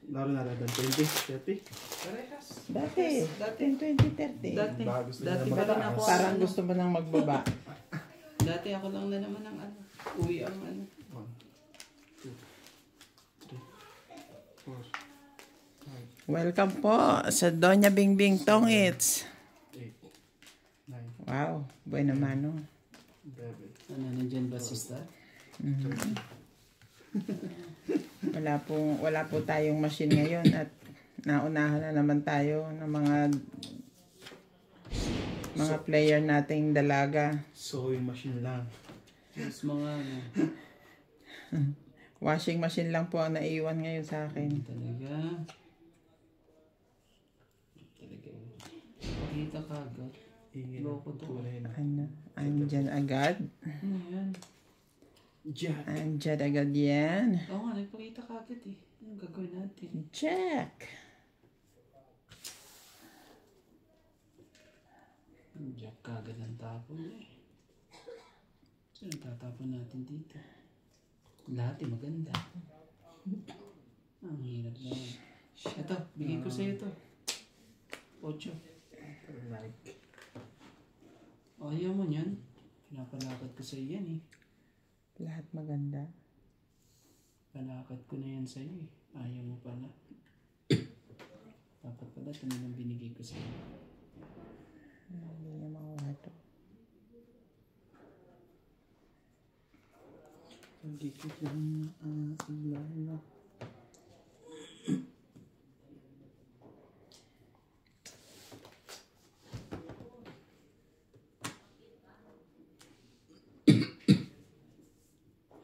Laro na rin 20, 30. Parehas. Dati. 10, 20, 30. Dati Dati pa rin ako. Parang gusto mo nang magbaba. Dati ako lang na naman ang ano. Uwi ang ano. 1, 2, 3, 4, 5, Welcome po sa Doña Bingbing Tongits. 8, 9, Wow, buhay naman no. 11. Ano, nandyan ba sister? Wala po tayong machine ngayon at naunahan na naman tayo ng mga player nating dalaga. Sewing machine lang. Mas mga ano. Washing machine lang po ang naiwan ngayon sa akin. Talaga. Pakita ka agad. Loko to. Ano? Andyan agad. Ano yan? Jack. Andyan agad yan. Oo nga, nagpakita ka agad eh. Anong gagawin natin? Jack. Jack kagad ang tapon eh. Saan tatapon natin dito? Lahat eh maganda. Ang hirap lang. Ito, bigay ko sa'yo ito. 8. Like. O, ayaw mo niyan. Pinapalakad ko sa'yo yan eh. Lahat maganda. Palakad ko na yan sa'yo eh. Ayaw mo pala. Dapat pala ito na lang binigay ko sa'yo. Hindi niya makuha to. Nagkikit lang ang lalo.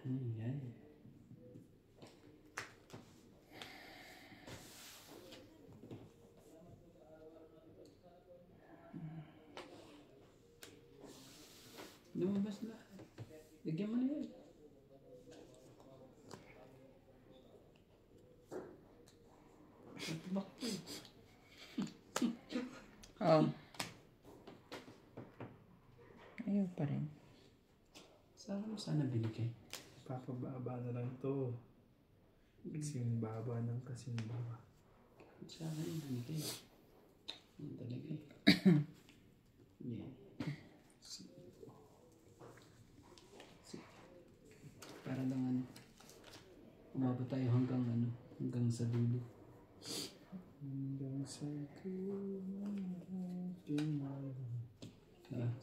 Ayan. Lumabas na. Lagyan mo na yan. Bakit eh? Oh. Ayaw pa rin. Saan mo sana binigay? Papababa na lang to. Kasing baba ng kasing baba. Saan yung binigay? Yan talaga eh. Yan. Para lang ano. Umabot tayo hanggang ano. Hanggang sa dulo. Hanggang sa kumain.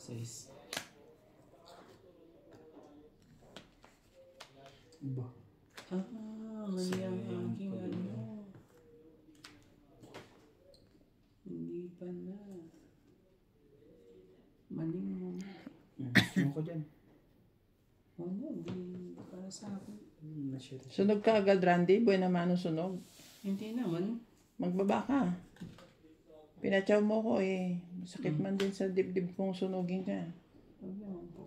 6. Ba? Mali ang aking ano. Hindi pa na. Maling mo na. Ano ko dyan? Ano, hindi para sa akin. Na-share. Sunog ka agad, Randy. Buhay naman ang sunog. Hindi naman. Magbaba ka. Pinatsaw mo ko eh. Sakit man din sa dibdib kong sunugin ka. Huwag naman po.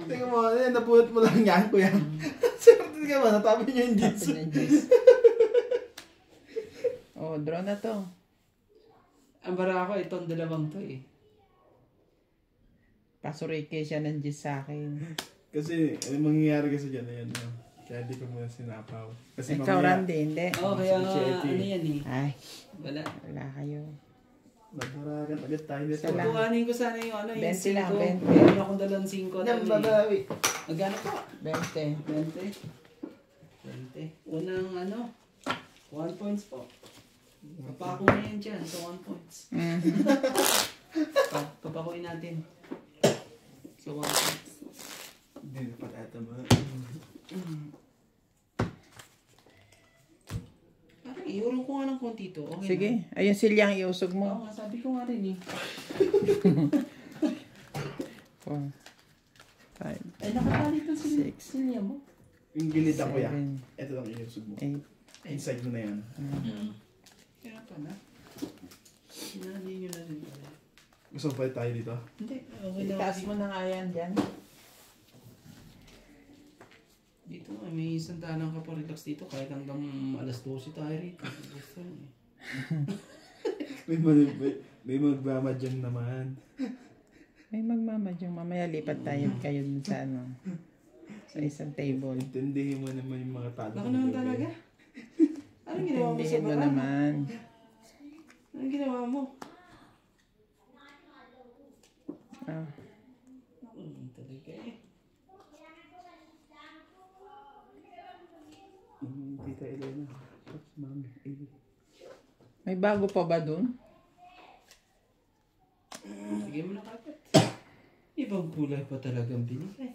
Tingnan mo, napulot mo lang yan, kuya. Siyempre ka ba, natabi niya yung jeans. Oh, draw na to. Ang bara ako, itong dalawang to eh. Pasurike siya ng Diyos sa akin. Kasi, mangyayari kasi dyan, ayan. Kaya di ko muna sinapaw. Kasi Ikaw, Randy, hindi. Oo, kaya nga, Chetty. ano yan eh. Ay, Wala. wala kayo. Nagdaragan agad tayo dito. Salamat. Kuhanin ko sana yung ano, yung 20 lang, 5. 20. Meron akong dalang 5 na Yan, babawi. Magkano po? 20. 20. Unang ano, 1 points po. Papako na yan dyan sa 1 points. Papakuin natin. So 1 points. Hindi na pala ito ba? Parang iurong ko nga ng konti to. Okay Sige, na. ayun silyang iusog Oo mo. nga, sabi ko nga rin eh. 4, 5, Ay, nakatali to Six. silya mo. Yung ginita ko yan. 7, Ito lang iusog mo. 8, Inside mo na yan. Kaya pala. Sinali nyo na rin pala. Gusto mo pa tayo dito? Hindi, okay na. itaas mo na nga yan dyan. Dito nga, may isang tanang ka pa relax dito. Kahit hanggang alas 12 tayo rito. Gusto eh. May magmamadyang naman. May magmamadyang mamaya lipat tayo kayo dun sa ano. Sa isang table. Intindihin mo naman yung mga talo. Baka naman talaga. Anong ginawa mo sa Intindihin mo bara? naman. Anong ginawa mo? Ah, Talaga eh. Tita Elena. Tapos mami. may bago pa ba dun? Sige mo na kapit. Ibang kulay pa talagang binigay.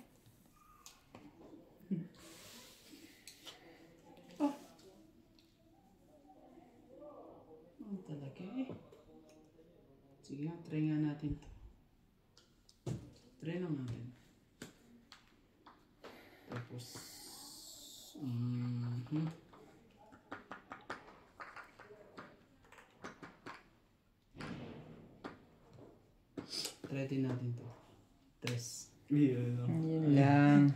Oh. Talaga eh. Sige nga, try nga natin to. Try lang natin. Tapos, try din natin to. Tres. Yun lang.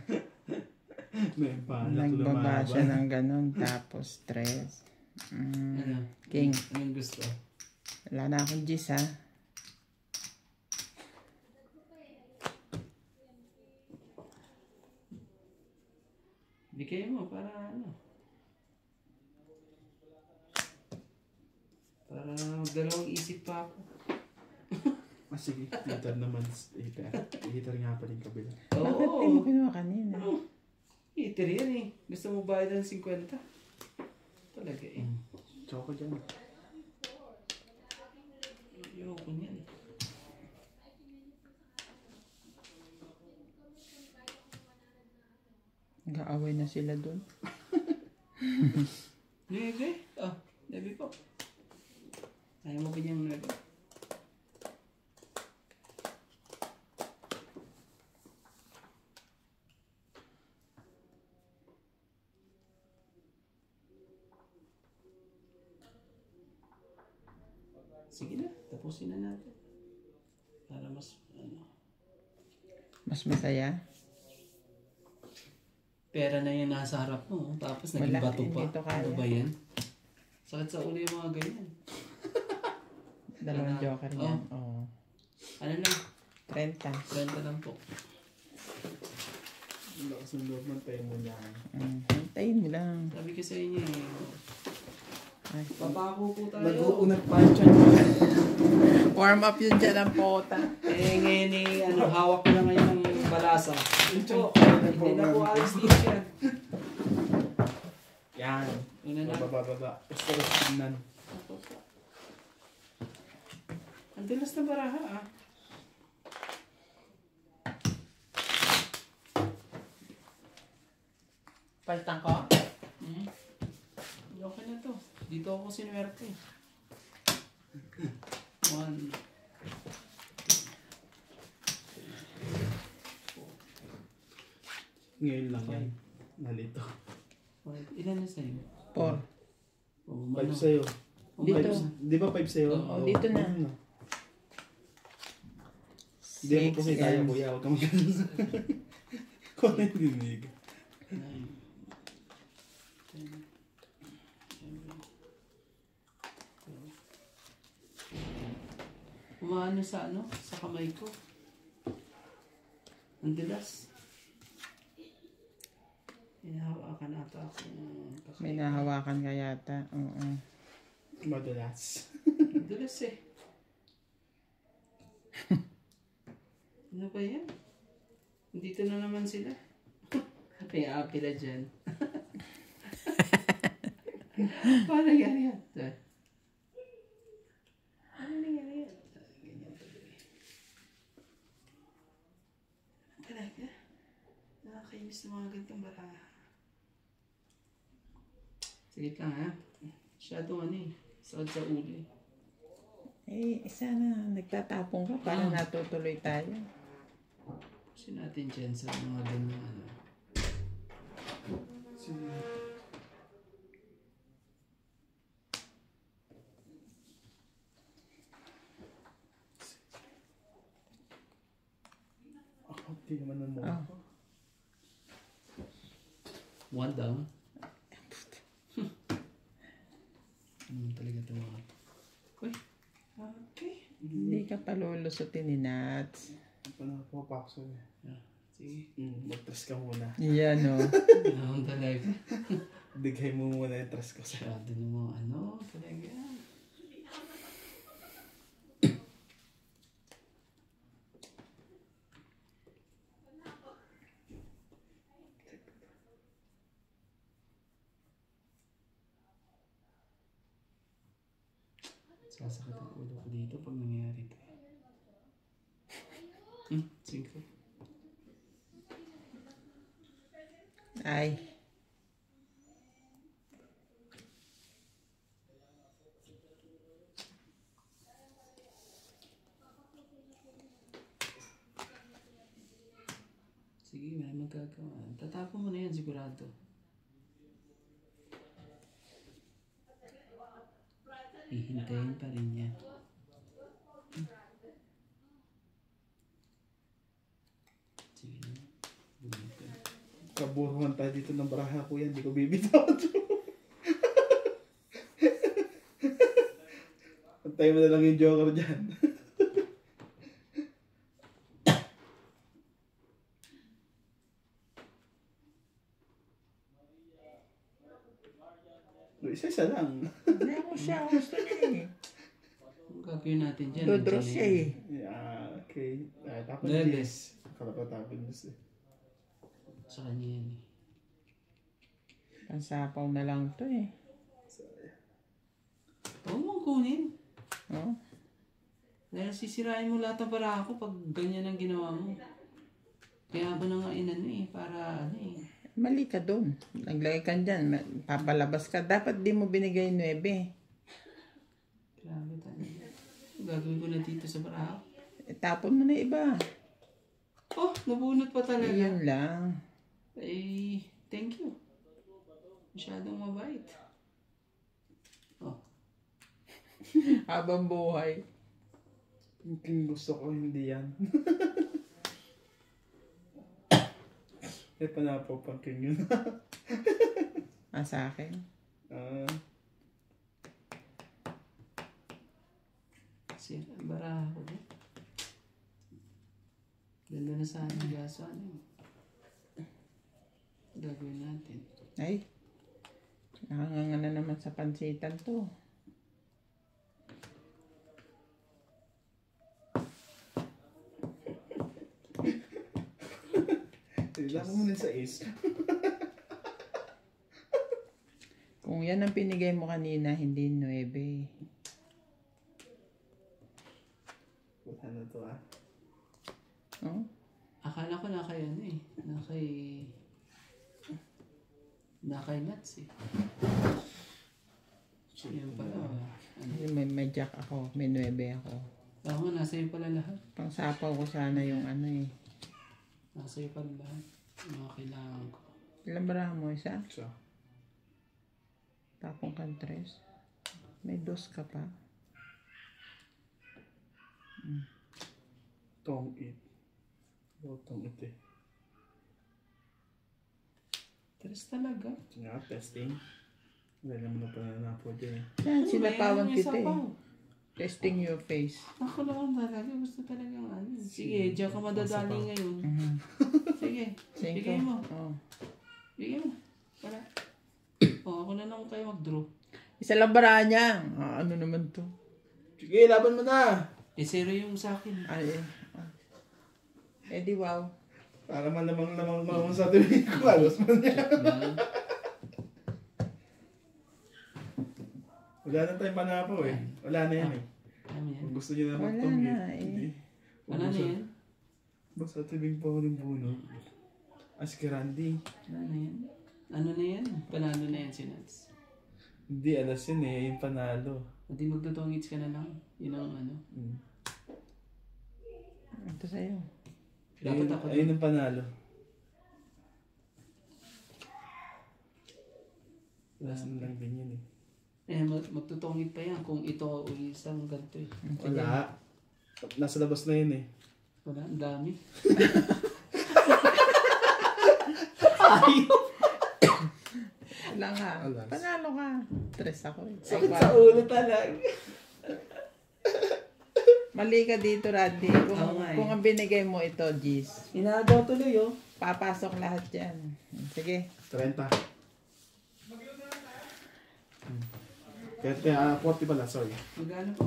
May balak Nagbaba lumaban. siya ng ganun. Tapos stress. Ano? King. Anong gusto? Wala na akong gis ha. Bigay mo para ano? Para magdalawang isip pa ako. Sige, hitar naman. Hitar nga pa rin kabila. Bakit di mo kinuha kanina? Hitter yan eh. Gusto mo bayad ng 50? Talaga eh. Choco dyan. Ayoko niyan. Nag-aaway na sila dun. Nebe? Ah, nebe po. Ayaw mo ba niyang nebe? Sige na, tapusin na natin. Para mas, ano, Mas masaya. pera na yan nasa harap mo. Tapos naging Wala, bato pa. hindi to kaya. Ano ba yan? Sakit sa ulo yung mga ganyan. Dalawang joker Oh. yan. Oo. Ano lang? 30. 30 lang po. Lakas ng loob ng tayo mo niya. Hintayin mo lang. Sabi ko sa inyo eh. Ay. Papako po tayo. Nag-uunat pa yung chan. Warm up yun dyan ang pota. Eh ngayon eh, ano, hawak ko na ngayon ng balasa. Ito, hindi na po alis dito yan. Yan. Una na. Bababa. Basta tingnan. Ang dulas na baraha ah. Paltang ko? Okay na to. Dito ako sinuwerte. 1. Ngayon lang yan. Nalito. Ilan na sa'yo? 4. Oh, 5 sa'yo. Dito. Di ba 5 sa'yo? Oo. Dito na. Ano? Hindi mo po may tayo kuya. Huwag ka magkano sa... Kung ano yung dinig. 9, 10, 11, 12. Umaano sa ano? Sa kamay ko. Ang dulas. Hinahawakan ata ako. May nahawakan ka yata. Oo. Madalas. Ang dulas eh. Ano ba yan? Dito na naman sila. May apila dyan. Paano nangyari yan? Ano nangyari yan? Ganyan tuloy. Talaga? Nakakainis na mga ganitong baraha. Sige lang ha. Masyadong ano eh. Sakit sa ulo eh. Sana nagtatapong ka para natutuloy tayo. Kasi natin dyan sa mga ganyan ano. Hindi naman ang mo. One down. Talaga ito mga. Uy. Okay. Hindi ka pa lulusutin ni Nats. Ano po pakso niya. Yeah. Sige. Mag-press ka muna. Yan o. Ang talaga. Dighay mo muna yung trust ko sa'yo. Masyado namang ano, talaga. Sasakit ang ulo ko dito pag nangyari ito. Sige. Ay. Sige, may magagawa. Tatapon mo na yan, sigurado. Hihintayin pa rin yan. Sige na. Bumalik ka. Kaburuhan tayo dito ng baraha ko yan. Hindi ko bibitaw. Antay mo na lang yung joker dyan. Isa lang. Hindi ako siya. Gusto niya eh. Ang gagawin natin dyan. Dodros siya eh. Yeah, okay. Tapos Neles. Akala ko tapos eh. Sa kanya yan eh. Pansapaw na lang to eh. Huwag mong kunin. Oh? Dahil sisirain mo lahat ng para ako pag ganyan ang ginawa mo. Kaya ako na nga inano eh. Para ano eh. Mali ka doon. Naglagay ka dyan. Papalabas ka. Dapat di mo binigay 9. Grabe talaga. Gagawin ko na dito sa baraha. Tapon mo na iba. Oh, nabunot pa talaga. Yun lang. Ay, thank you. Masyadong mabait. Oh, Habang buhay. Yung gusto ko, hindi yan. Eh, panapaw pang king yun. Sa akin. sira ang baraha ko din. Ganda na sana yung gaso. Ano yun? Gagawin natin. Ay. Nakanganga na naman sa pansitan to. Tila ko muna sa ace. Kung yan ang pinigay mo kanina, hindi 9. Buta na to ah. Oh? Akala ko nakay ano eh. Nakay nuts eh. Yan pala. Ano? May jack ako. May 9 ako. Ako, nasa iyo pala lahat. Pangsapaw ko sana yung ano eh. Nasa iyo pala lahat. Yung mga kailangan ko. Ilan baraha mo? Isa? So, Tapong ka 3. May 2 ka pa. tong it. Tong it eh. Tres talaga. Nga, testing. Wala naman na pananapo dyan eh. Yan, Ano sinapawan ba yan? Yung kita eh. sapaw. Testing your face. Ako naman talaga. Gusto talagang ano. Sige, diyan ka madadali ngayon. Sige. 5. Bigay mo. Oh. Bigay mo. Wala. Ako na lang kayo mag-draw. Isa lang baraha niya. Ano naman to? Sige, laban mo na! Zero yung sa akin. Ay, eh di wow. Para malamang sa tuwing ko. Alos mo niya. Wala na tayong panapo eh. Wala na yan eh. Ano yan? Kung gusto niyo na Wala magtunggit. na eh. Hindi. Ano na yan? Basta tibing pa ako ng buno. Askirandi. Ano na yan? Ano na yan? Panalo na yan si Nats. Hindi, alas yun eh. Yung panalo. Hindi magtutungits ka na lang. Yun ang ano. Ito sa'yo. Dapat ako Ayun ang panalo. Last na lang din yun eh. Eh, magtutungit pa yan kung ito o isang ganito eh. Wala. Nasa labas na yun eh. Wala, ang dami. Wala nga. Alas. Panalo ka. 3 ako eh. Sakit sa ulo talaga. Mali ka dito, Randy. Oo nga eh. Kung ang binigay mo ito, Gis, Inagaw tuloy oh. papasok lahat yan. Sige. 30. Kaya 40 pala, sorry. Magkano po?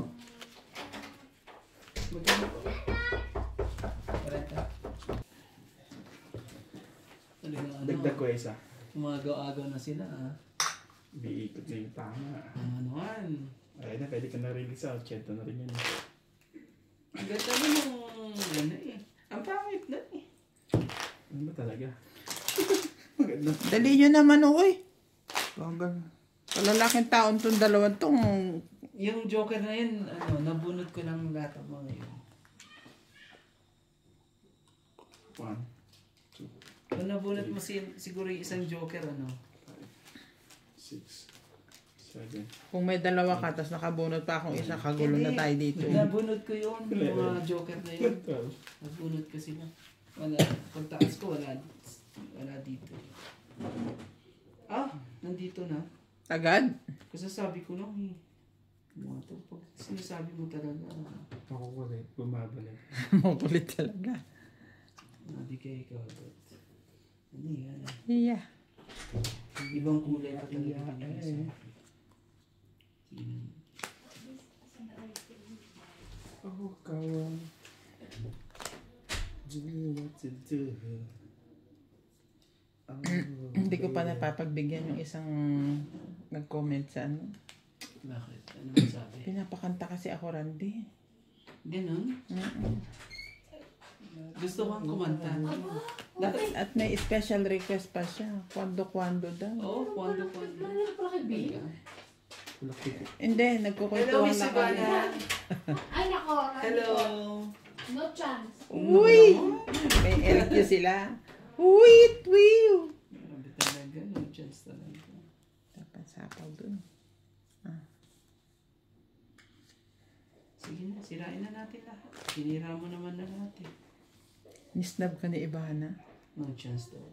Magkano po? 40. Talagang ano, Dagdag ko isa. umagaw-agaw na sila ah. Biikot na yung tama. Anuan. Ay na, pwede ka na release out. 80 na rin yan. Ang ganda mo nung ano eh. Ang pangit na eh. Ano ba talaga? Maganda. Dali nyo naman, uy. Bagal. Kalalaking taon tong dalawang tong. Yung Joker na yun, ano, nabunot ko lang lahat ng mga yun. 1, 2, Kung nabunot mo siguro yung isang Joker, ano. 6, 7. Kung may dalawa ka, tapos nakabunot pa akong isa, kagulo na tayo dito. Nabunot ko yun, yung mga Joker na yun. 12. Nabunot ko sila. Wala. Pagtaas ko, wala. Wala dito. Ah, nandito na. Agad? Kasi sabi ko lang eh. Mga to, pag sinasabi mo talaga, Makukulit. Bumabalik. Makulit talaga. hindi kayo ikaw. Ano yan? Yeah. Ibang kulay pa talaga binigay sa akin. Oh, kawan. Do what to do. Hindi ko pa napapagbigyan yung isang nag-comment sa ano. Bakit? Ano ba sabi? Pinapakanta kasi ako, Randy. Ganun? Gusto ko ang kumanta. Dapat, At may special request pa siya. Kwando-kwando daw. oo, kwando. Hindi, Hello, nagkukwentuhan Miss na kami. Ivana. Ay, nako. Hello. No chance. Uy! May LQ sila. Wait, wiw! Grabe talaga, no chance talaga. Dapat sapaw dun. Sige na, sirain na natin lahat. Sinira mo naman na natin. Nisnab ka ni Ivana. No chance daw.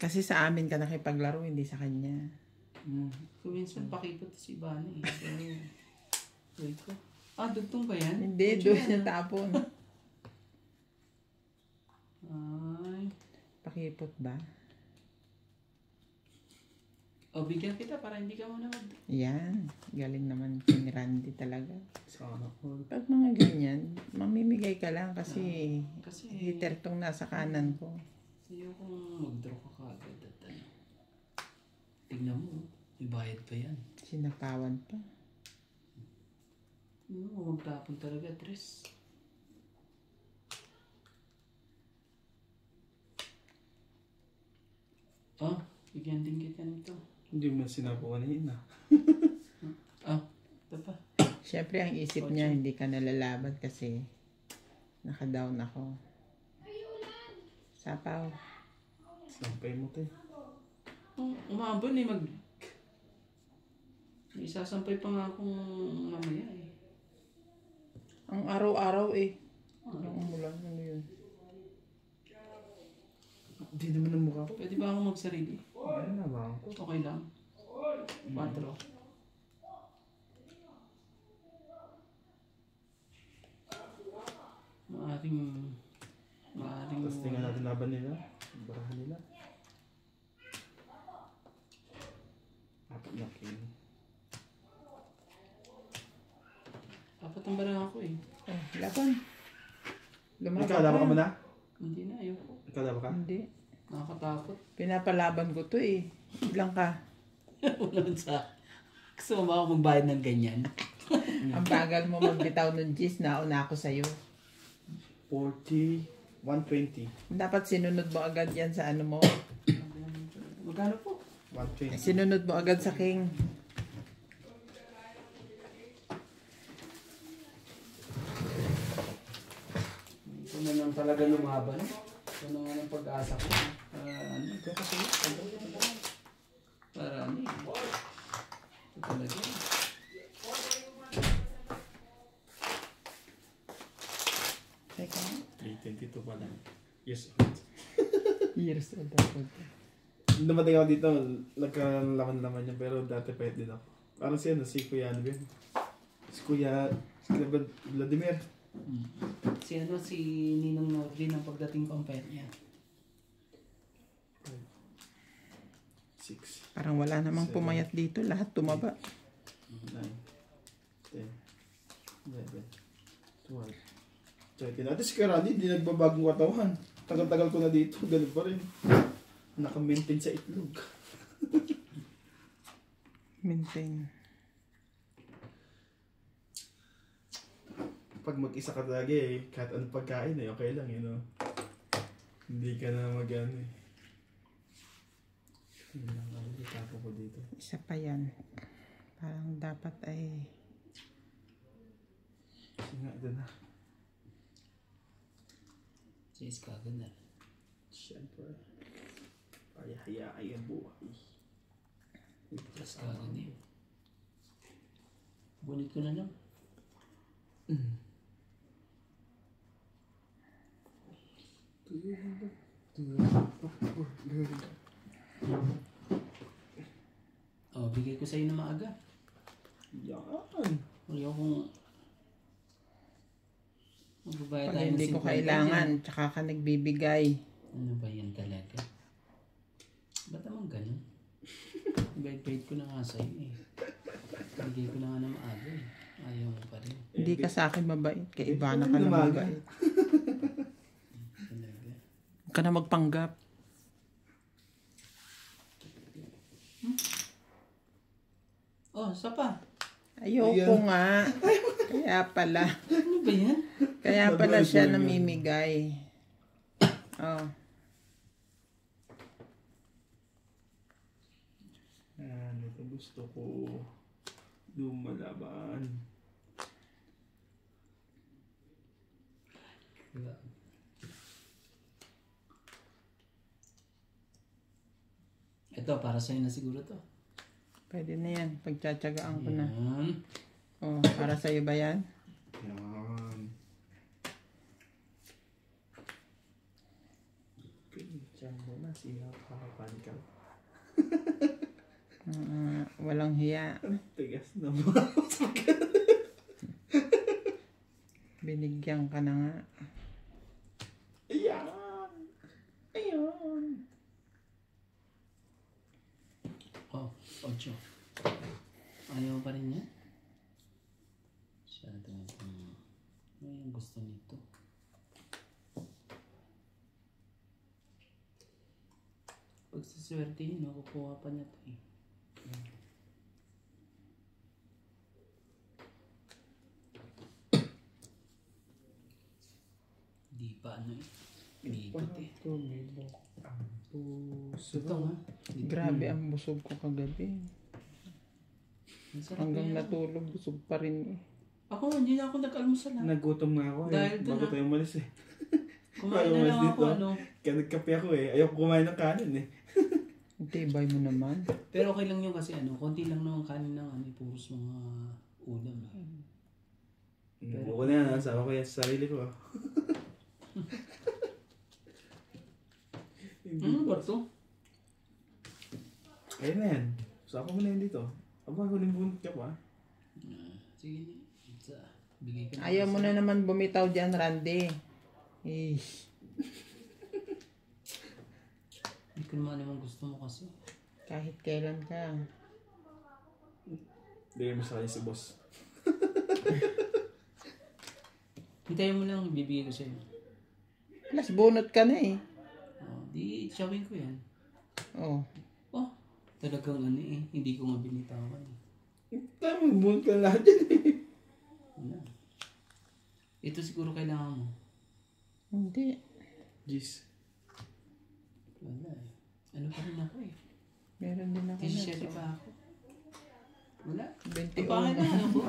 Kasi sa amin ka nakipaglaro, hindi sa kanya. Kung minsan pakipot si Ivana eh. Sabi ko, dugtong ba yan? Hindi, doon niya tapon. Ay. Pakipot ba? O, bigyan kita para hindi ka muna Yan. Galing naman si Randy talaga. Sana all. Pag mga ganyan, mamimigay ka lang kasi Kasi, hitter tong nasa kanan ko. ayaw kong mag-draw ka kagad at ano. Tignan mo, may bayad pa yan. Sinapawan pa. Magtapon talaga, Tres. Bigyan din kita nito. Hindi mo sinapo kanina. Ito pa. Siyempre, ang isip niya, hindi ka nalalaban kasi naka-down ako. Sapaw. Sampay mo tayo. Umabon eh, may isasampay pa nga akong mamaya eh. Ang araw-araw eh. Ang umulan, ano yun? Hindi naman ang mukha ko. Pwede ba akong magsarili? Ano na ba ako? Okay lang. 4. Maaring Tapos tingnan natin laban nila. Barahan nila. Apat na king. apat ang barang ako eh. Oh, laban. Lumaban Ikaw, laban ka muna? Hindi na, ayoko. Ikaw, laban ka? Hindi. Nakakatakot. Pinapalaban ko to eh. Ilang ka? Wala man sa... Gusto mo ba ako magbayad ng ganyan? Ang bagal mo magbitaw ng G's, nauna ako sa'yo. 40, 120. Dapat sinunod mo agad yan sa ano mo. Magkano po? 120. Sinunod mo agad sa king. Ito na lang talaga lumaban. Ito na nga ng pag-asa ko. Ito kasi. Para ano eh. Ito talaga. Teka. 322 pa lang. Yes. Years old ako. Dumating ako dito, nagkalaman-laman niya, pero dati pahit din ako. Parang si Kuya, ano ba yun? Si Kuya Vladimir. Si Ninong Nordin ang pagdating pampayat niya. 6, Parang wala namang Seven. pumayat dito. Lahat tumaba. 9, 10, 11, 12, 13. At si Karani, di nagbabagong katawan. Tagal-tagal ko na dito, ganun pa rin. Naka-maintain sa itlog. Maintain. Pag mag-isa ka talaga eh, kahit anong pagkain eh, okay lang, you know. Hindi ka na mag-ano eh. Hindi lang ako, itapo ko dito. Isa pa yan. Parang dapat ay... Kasi nga, ito na. Sis, kagad na. Siyempre. Paya-hayaan ang buhay. Sis, kagad na. Bunit ko na lang. Oh, bigay ko sa'yo na maaga. Yan. Ayaw kong magbabayad Pag tayo hindi ng ko 50 kailangan, dyan. tsaka ka nagbibigay. Ano ba yan talaga? Ba't naman ganun? Bait-bait ko na nga sa'yo eh. Bigay ko na nga na maaga eh. Ayaw mo pa rin. Hindi ka sa akin mabait. Kay Ivana Hindi ka na naman. mabait. Talaga. Huwag ka na magpanggap. Oh, isa pa. Ayoko Ayan. nga. Kaya pala. Ano ba yan? Kaya pala siya Sabay-sabay. namimigay. Oh. Yan, ito gusto ko. Lumalaban. Ito, para sa'yo na siguro to. Pwede na yan. Pagtsatsagaan ko na. Yan. Oh, para sa'yo ba yan? Yan. Okay, dyan mo na. Sinakapan ka. Walang hiya. Tigas na mo. Binigyan ka na nga. Ayan. Ayan. Oh, 8. Ayaw pa rin yan? Siya ito. Ano yung gusto nito? Pag saswertehin, makukuha pa niya ito eh. Di pa ano eh. Ikot eh. Tumibok ang puso. Ito nga. Grabe ang busog ko kagabi. Ang sarap Hanggang yan. natulog, busog pa rin eh. Ako, hindi na ako nag-almusal lang. Nagutom nga ako eh. Dahil doon, Bago ah. tayo umalis eh. Kumain na Bago lang umalis ako, dito. ano. Kaya nagkape ako eh. Ayaw ko kumain ng kanin eh. Tibay mo naman. Pero okay lang yun kasi ano, konti lang naman kanin ng ano, puros mga ulam. Pero ako na yan. Sama ko yan sa sarili ko. Ano ba ito? Ayun na yan. Sama mo na yan dito. Aba, huling bunot ka pa. Sige na. Bigay ka na. Ayaw mo na naman bumitaw dyan, Randy. Ish. Hindi ko naman naman gusto mo kasi. Kahit kailan ka. Bigay mo sa kanya si boss. Hintayin mo lang, ibibigay ko sa'yo. Plus, bunot ka na eh. Oh, di, showin ko yan. Oh. Oh, talagang ano eh. Hindi ko nga binitawan eh. Tama, bunot ka na lahat yan eh. Wala. Ito siguro kailangan mo. Hindi. Jeez. Wala eh. Ano pa rin ako eh. Meron din ako 17 na. pa ako. Wala. 21. Ang pangit na ano ko.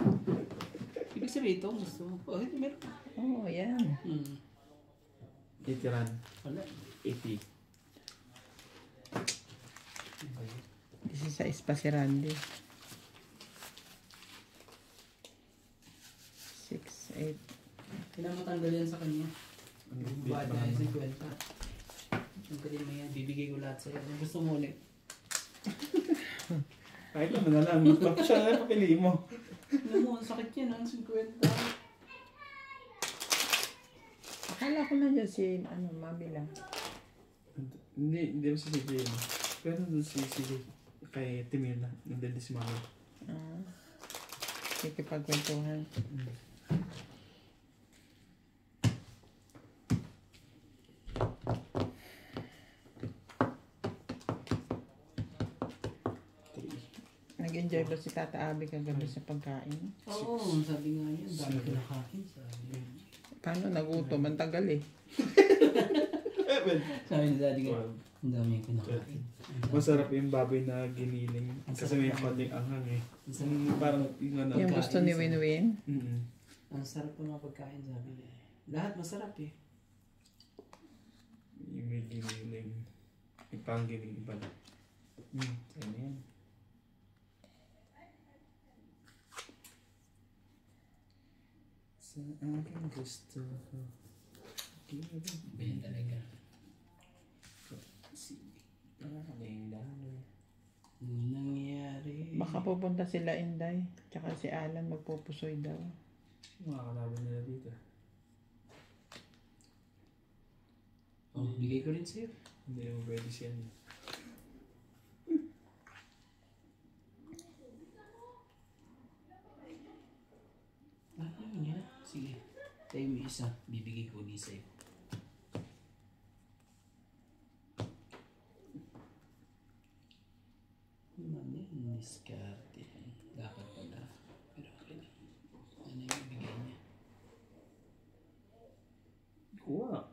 Ibig sabihin ito, gusto mo. Oh, ito meron. Oh, yan. 80 run. Wala. 80. 16 pa si Randy. 6, 8. Kailangan matanggal yan sa kanya. Ang Buwan bait na naman. yung 50. Ang galing mo yan, bibigay ko lahat sa'yo. Ano gusto mo ulit? Kahit naman na lang. Ba't siya na papili mo? Ano mo, ang sakit yan, ang 50. Akala ko na dyan si, mami lang. Hindi mo sasabihin. Pero doon si kay Timila, nandun din si Mama. Kikipagkwentuhan. Nag-enjoy ba si Tata Abby kagabi sa pagkain? Oo, sabi nga yan. Dami ko nakain. Sabi. Paano nagutom? Ang tagal eh. Sabi ni Daddy ko, ang dami ko nakain. Masarap yung baboy na giniling. Kasi may konting anghang eh. Parang yung ano. Yung gusto ni Winwin. Ang sarap ng mga pagkain, sabi niya. Lahat masarap eh. Yung may giniling. Yung pang giniling pala. Saan yan? Sa aking gusto ko. Ganyan talaga. Ano nangyari? Baka pupunta sila Inday. Tsaka si Alan magpupusoy daw. Mga kalaban nila dito. Oh, bigay ko rin sa'yo. Hindi mo pwede siya. Yun yan. Sige. Tayo mo isa. Bibigay ko ulit sa'yo. Diskarte. Dapat pala. Pero okay lang. Ano yung bibigay niya? Kuha.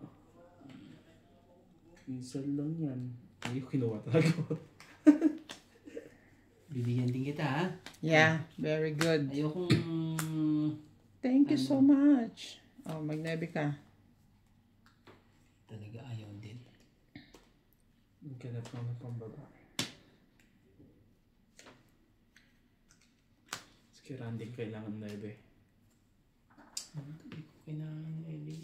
Minsan lang yan. Hindi ko kinuha talaga. Bibigyan din kita ha? Yeah, very good. Ayokong... Thank you so much. Oh, magnabi ka. Talaga ayaw din. Magkanap lang ng pambaba. Kay Randy kailangan na iba eh. Hindi ko kailangan ng Ellie.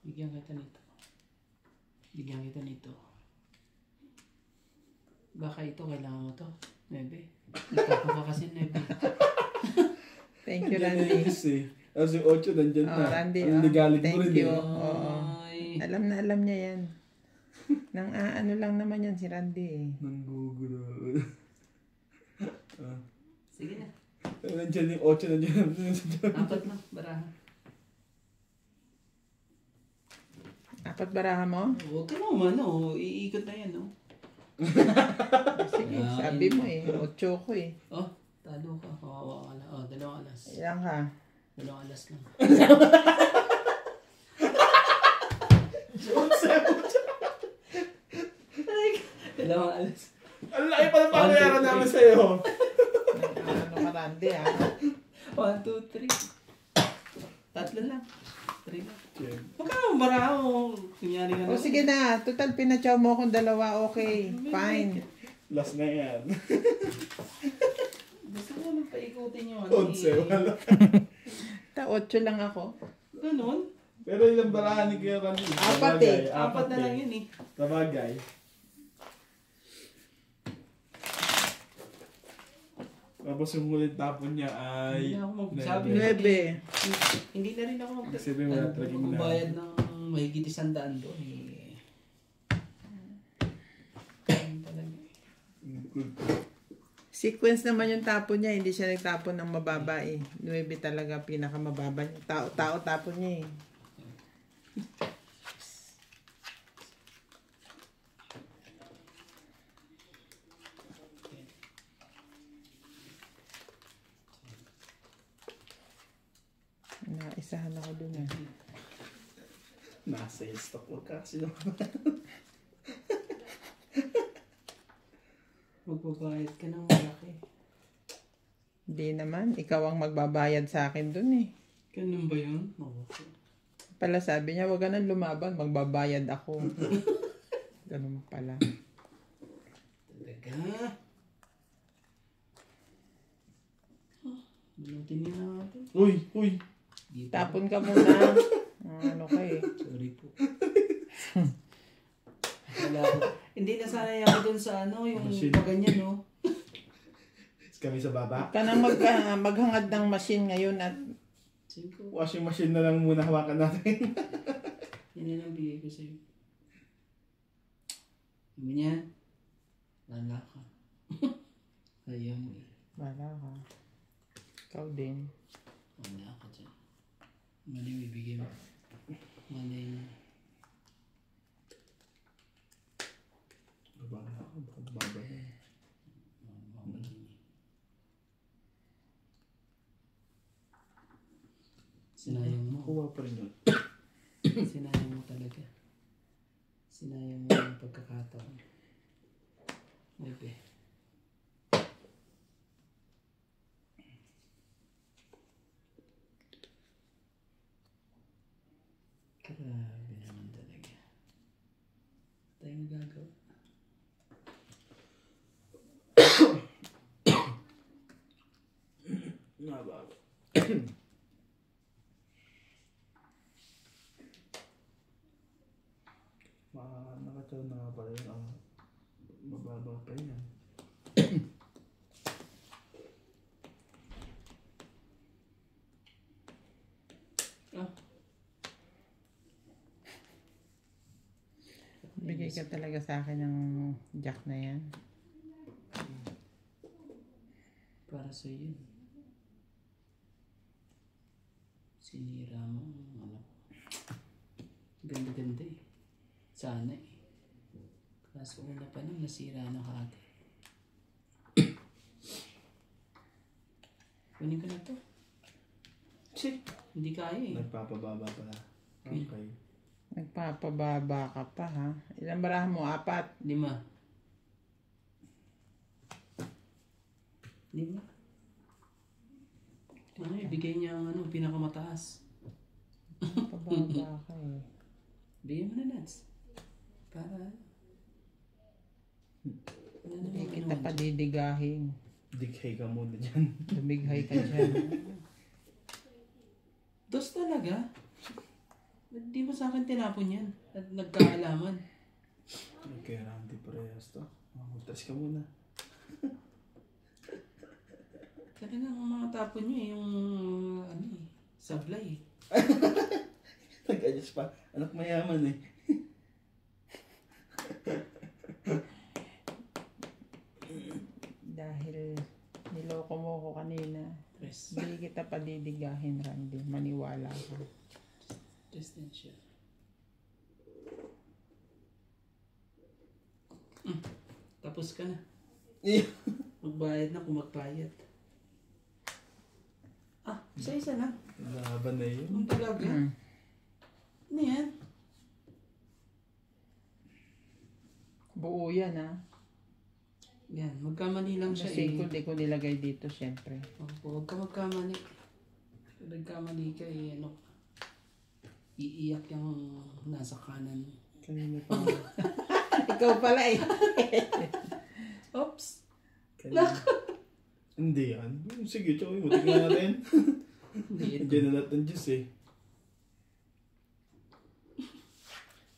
Bigyan kita nito. Bigyan kita nito. Baka ito kailangan mo to. Nebe. Nagtapo ka kasi Nebe. Thank you, Randy. Tapos yung 8 nandyan na. Randy, ang ligalig mo thank rin you. eh. Oo. Alam niya yan. Nang ano lang naman yan si Randy eh. Nanggugulo. Sige na. Nandyan yung 8 nandyan. 4 lang. Baraha. 4 baraha mo? Huwag ka naman. No? Iikot na yan. No? Sige, sabi mo eh. 8 ko eh. Oh, talo ka. Kawawa ka na. Oh, 2 alas. Ilan ka? 2 alas lang. Dalawang alas. Ang laki pa na pangyayaran namin sa'yo. Ano ka, Randy ah? 1, 2, 3. 3 lang. 3 lang. Okay. Huwag ka naman baraha mo. Kunyari ka O sige na, total pinachaw mo akong 2, okay. Fine. Last na yan. Gusto mo nang paikutin yung ano 11, wala. 8 lang ako. Ganun? Pero ilang barahan ni Kuya Randy? 4 eh. 4 na lang yun eh. Sabagay. Tapos yung huling tapon niya ay... Hindi na ako magsabi. 9. Hindi na rin ako Sabi mo na talagang na. magbayad ng mahigit 100 doon eh. Talaga. Sequence naman yung tapon niya, hindi siya nagtapon ng mababa eh. 9 talaga pinakamababa niya. Tao tapon niya eh. Naisahan ako dun eh. Nasa yung stock mo kasi naman. Magbabayad ka ng malaki. Hindi naman, ikaw ang magbabayad sa akin dun eh. Ganun ba yun? Oo. Pala sabi niya, wag ka nang lumaban, magbabayad ako. Ganun pala. Talaga? Bunutin niya natin. Uy! Tapon ka muna. Ano ka eh. Sorry po. Wala ko. Hindi na sana ako dun sa ano, yung paganyan, no? Kami sa baba. Huwag ka nang maghangad ng machine ngayon at Cinco. Washing machine na lang muna hawakan natin. Yan ang bigay ko sa'yo. Sabi niya, lala ka. Ayaw mo eh. Wala ka. Ikaw din. Wala ka dyan. Mali mo ibigay mo. Mali mo. Babala ako, baka babala. Mali. Sinayang mo. Kuha pa rin yun. Sinayang mo talaga. Sinayang mo yung pagkakataon. Maybe. Grabe naman talaga. Tayo magagawa. Nabago. Nakataw na nga pala yun. Mababa pa yan. Ah. Bigay ka talaga sa akin ng jack na yan. Para sa yun. Sinira mo. Ano? Ganda-ganda eh. Sana eh. Kaso una pa nang nasira na kagad. Kunin ko na to. Shit. Hindi kaya eh. Nagpapababa pala. Okay. Nagpapababa ka pa ha. Ilang barahan mo? 4. 5. 5. Ano, ibigay niya ang ano, pinakamataas. Pababa ka eh. Bigyan mo na nuts. Para... Hindi kita pa didigahin. Dighay ka muna dyan. Lumighay ka dyan. Dos talaga? Di ba sa akin tinapon yan? At nagkaalaman? Okay, Randy parehas to. Magtas ka muna. Talagang ang mga tapon niyo eh, yung ano eh, sablay eh. Nag-adjust pa. Anak mayaman eh. Dahil niloko mo ko kanina. Press. Hindi kita pa didigahin, Randy. Maniwala ka. Press din siya. Tapos ka na. Magbayad na kung magbayad. Ah, isa-isa lang. Laban na yun. Ang talaga. Ano yan? Buo yan ha. Yan, magkamali lang siya Kasi eh. ko di ko nilagay dito siyempre. Huwag ka magkamali. Kung nagkamali ka eh, ano, iiyak yung nasa kanan. Kanina pa. Ikaw pala eh. Oops! Kanina. Hindi yan. Sige, choy mo. Tignan natin. Hindi ito. Diyan na lahat ng juice eh.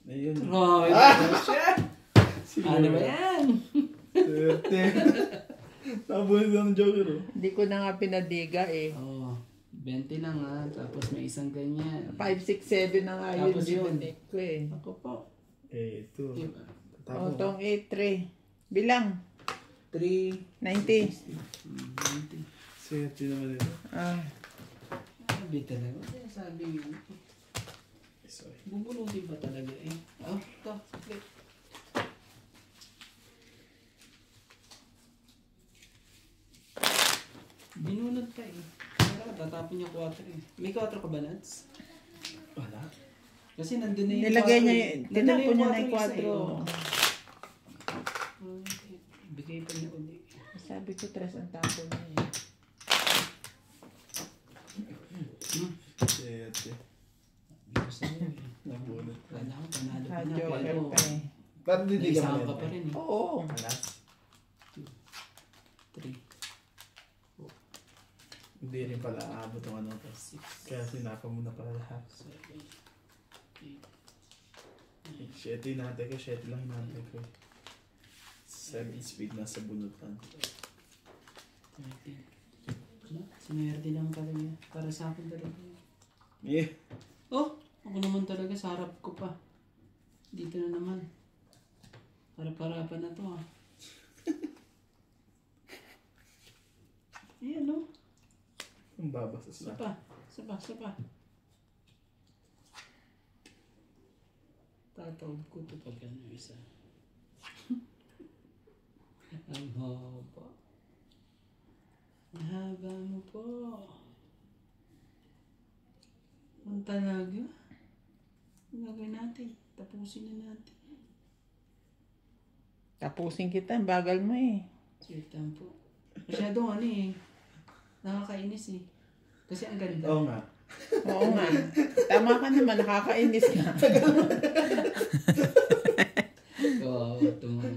Ayun. Oh, Sige. ano ba yan? Swerte. Nabunod na ng joker oh. Hindi ko na nga pinadiga eh. Oh, 20 lang ha. Tapos may isang ganyan. 5, 6, 7 na nga yun. Tapos Di yun. ba ko eh. Ako po. Eh, ito. Diba? O, tong 8, 3. Bilang. 3. 90. 20. Swerte naman ito. Ah, Sabi talaga. Sabi yun. Sorry. Bubulutin ba talaga eh? Oh, ito. Saglit. Binunod ka eh. Pero tatapon yung 4 eh. May 4 ka ba, Nats? Wala. Kasi nandun na yung 4 nilagay niya eh. yung, Nandun tinapon niya na yung isa eh, 4. oh. Bigay pa niya ulit. Sabi ko, 3 ang tapon niya eh. Swerte. Sabi ko sa'yo eh. Nabunod. Kala ko panalo ka Ah, na. joker Pero pa eh. Parang hindi ka naisahan ka pa rin eh. Oo. Wala. 3. Hindi rin pala aabot ang ano. 6. Kaya sinapa mo na pala lahat. 7. 8. Shetty natin ko. Shetty lang hinantay ko. 7 speed na sa bunutan. 13. Ano? Sinuwerte lang pala niya. Para sa akin talaga. Yeah. Oh! Ako naman talaga sa harap ko pa. Dito na naman. Harap-harapan na to ah. Ayan no. Ang babasas Isa na. pa. Isa pa. Isa pa. Tatawag ko ito pag ano isa. Ang haba. Ang haba mo po. Ang talaga. Ang gagawin natin. Tapusin na natin. Tapusin kita, ang bagal mo eh. Sweet lang po. Masyadong ano eh. Nakakainis eh. Kasi ang ganda. Oo nga. Oo nga. Tama ka naman, nakakainis ka. Oo, tumahan.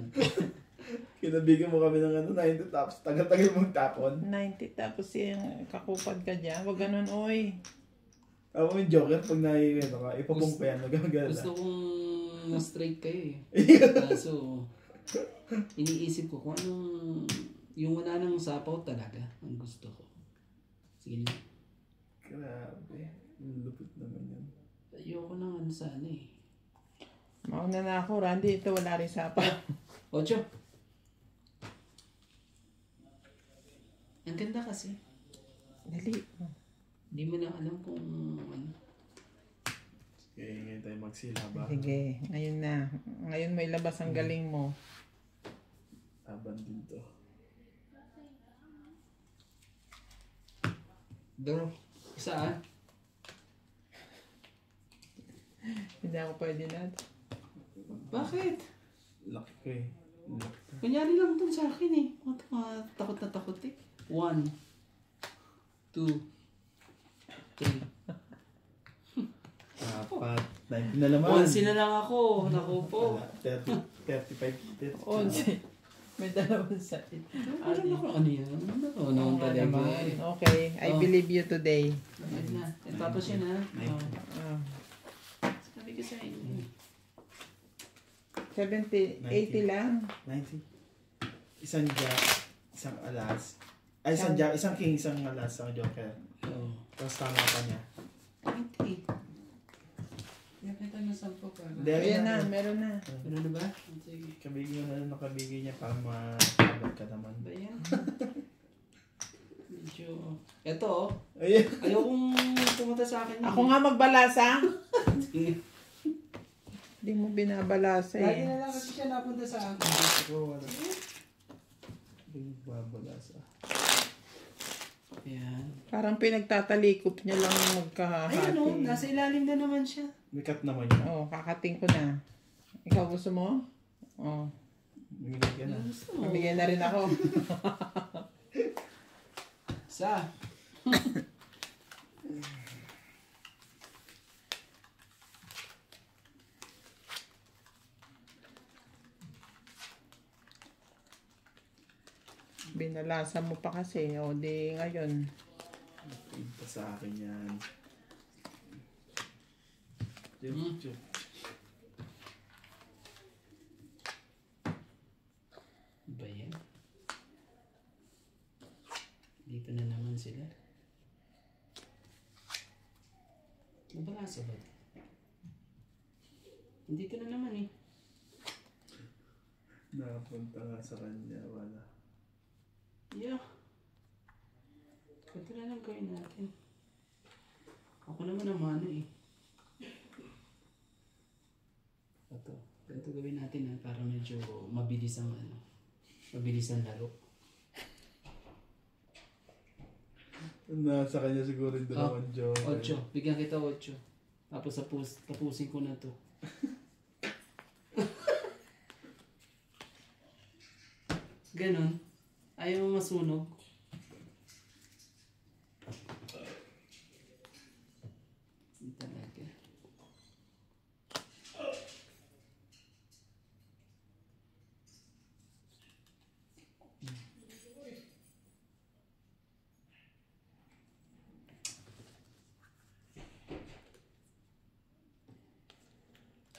Kinabigyan mo kami ng ano, 90 tapos tagal-tagal mong tapon. 90 tapos yung kakupad ka dyan. Huwag ganun, oy. Ako yung joker, pag ano ka, ipapong pa yan, nagagala. Gusto kong straight kayo eh. Kaso, iniisip ko kung anong, yung wala nang sapaw talaga, ang gusto ko. Sige na. Grabe. Lupit naman yan. Ayoko na ano sana eh. Mauna na ako, Randy. Ito wala rin sapa. 8. Ang ganda kasi. Dali. Hindi mo na alam kung ano. Sige, ngayon tayo magsila ba? Sige, ngayon na. Ngayon mo ilabas ang galing mo. Taban din to. Draw. Isa ah. Hindi ako pwede na. Bakit? Laki ko eh. Laki. Kunyari lang dun sa akin eh. Takot na takot eh. 1, 2, 3. Apat. 19 na naman. 11 na lang ako. Naku po. Wala. 35. 11. May dalawang sakit. Ano ako? Ano yan? Ano Oo nga talaga? naman. Okay, I believe you today. Ayun na. Tapos yun ha. Ah, Sabi ko sa inyo. 70, 80 lang. 90. Isang jack, isang alas. Ay, isang jack, isang king, isang alas, isang joker. Oo. Tapos tama pa niya. 20. Nakita na 10 pa. Hindi, Ayan na, meron na. Ano na ba? Sige. Kabigyan mo na ng kabigyan niya para makabag ka naman. Ba yan? Medyo... Ito oh. Ayun. Ayokong pumunta sa akin. Ako nga magbalasa. Hindi mo binabalasa Lagi eh. na lang kasi siya napunta sa akin. Gusto ko wala. Babalasa. Ayan. Parang pinagtatalikop niya lang magkahati. Ayan oh. Nasa ilalim na naman siya. May cut naman yun. Oh, kakating ko na. Ikaw gusto mo? Oh, Bumigay ka na. Gusto mo? mabigyan na rin ako. Sa? Binalasa mo pa kasi. O di ngayon. Paid pa sa akin yan. Hmm. Chup. Ba yan? Dito na naman sila. Nabalasa ba? Dito na naman eh. Napunta nga sa kanya, wala. Yeah. Ito na lang gawin natin. Ako naman ang mano eh. Ito. Ganito gawin natin ha, para medyo mabilis ang ano. Mabilis ang laro. Nasa kanya siguro yung dalawang joker. 8. Bigyan kita 8. Tapos tapusin ko na to. Ganon. Ayaw mo masunog. Hindi talaga.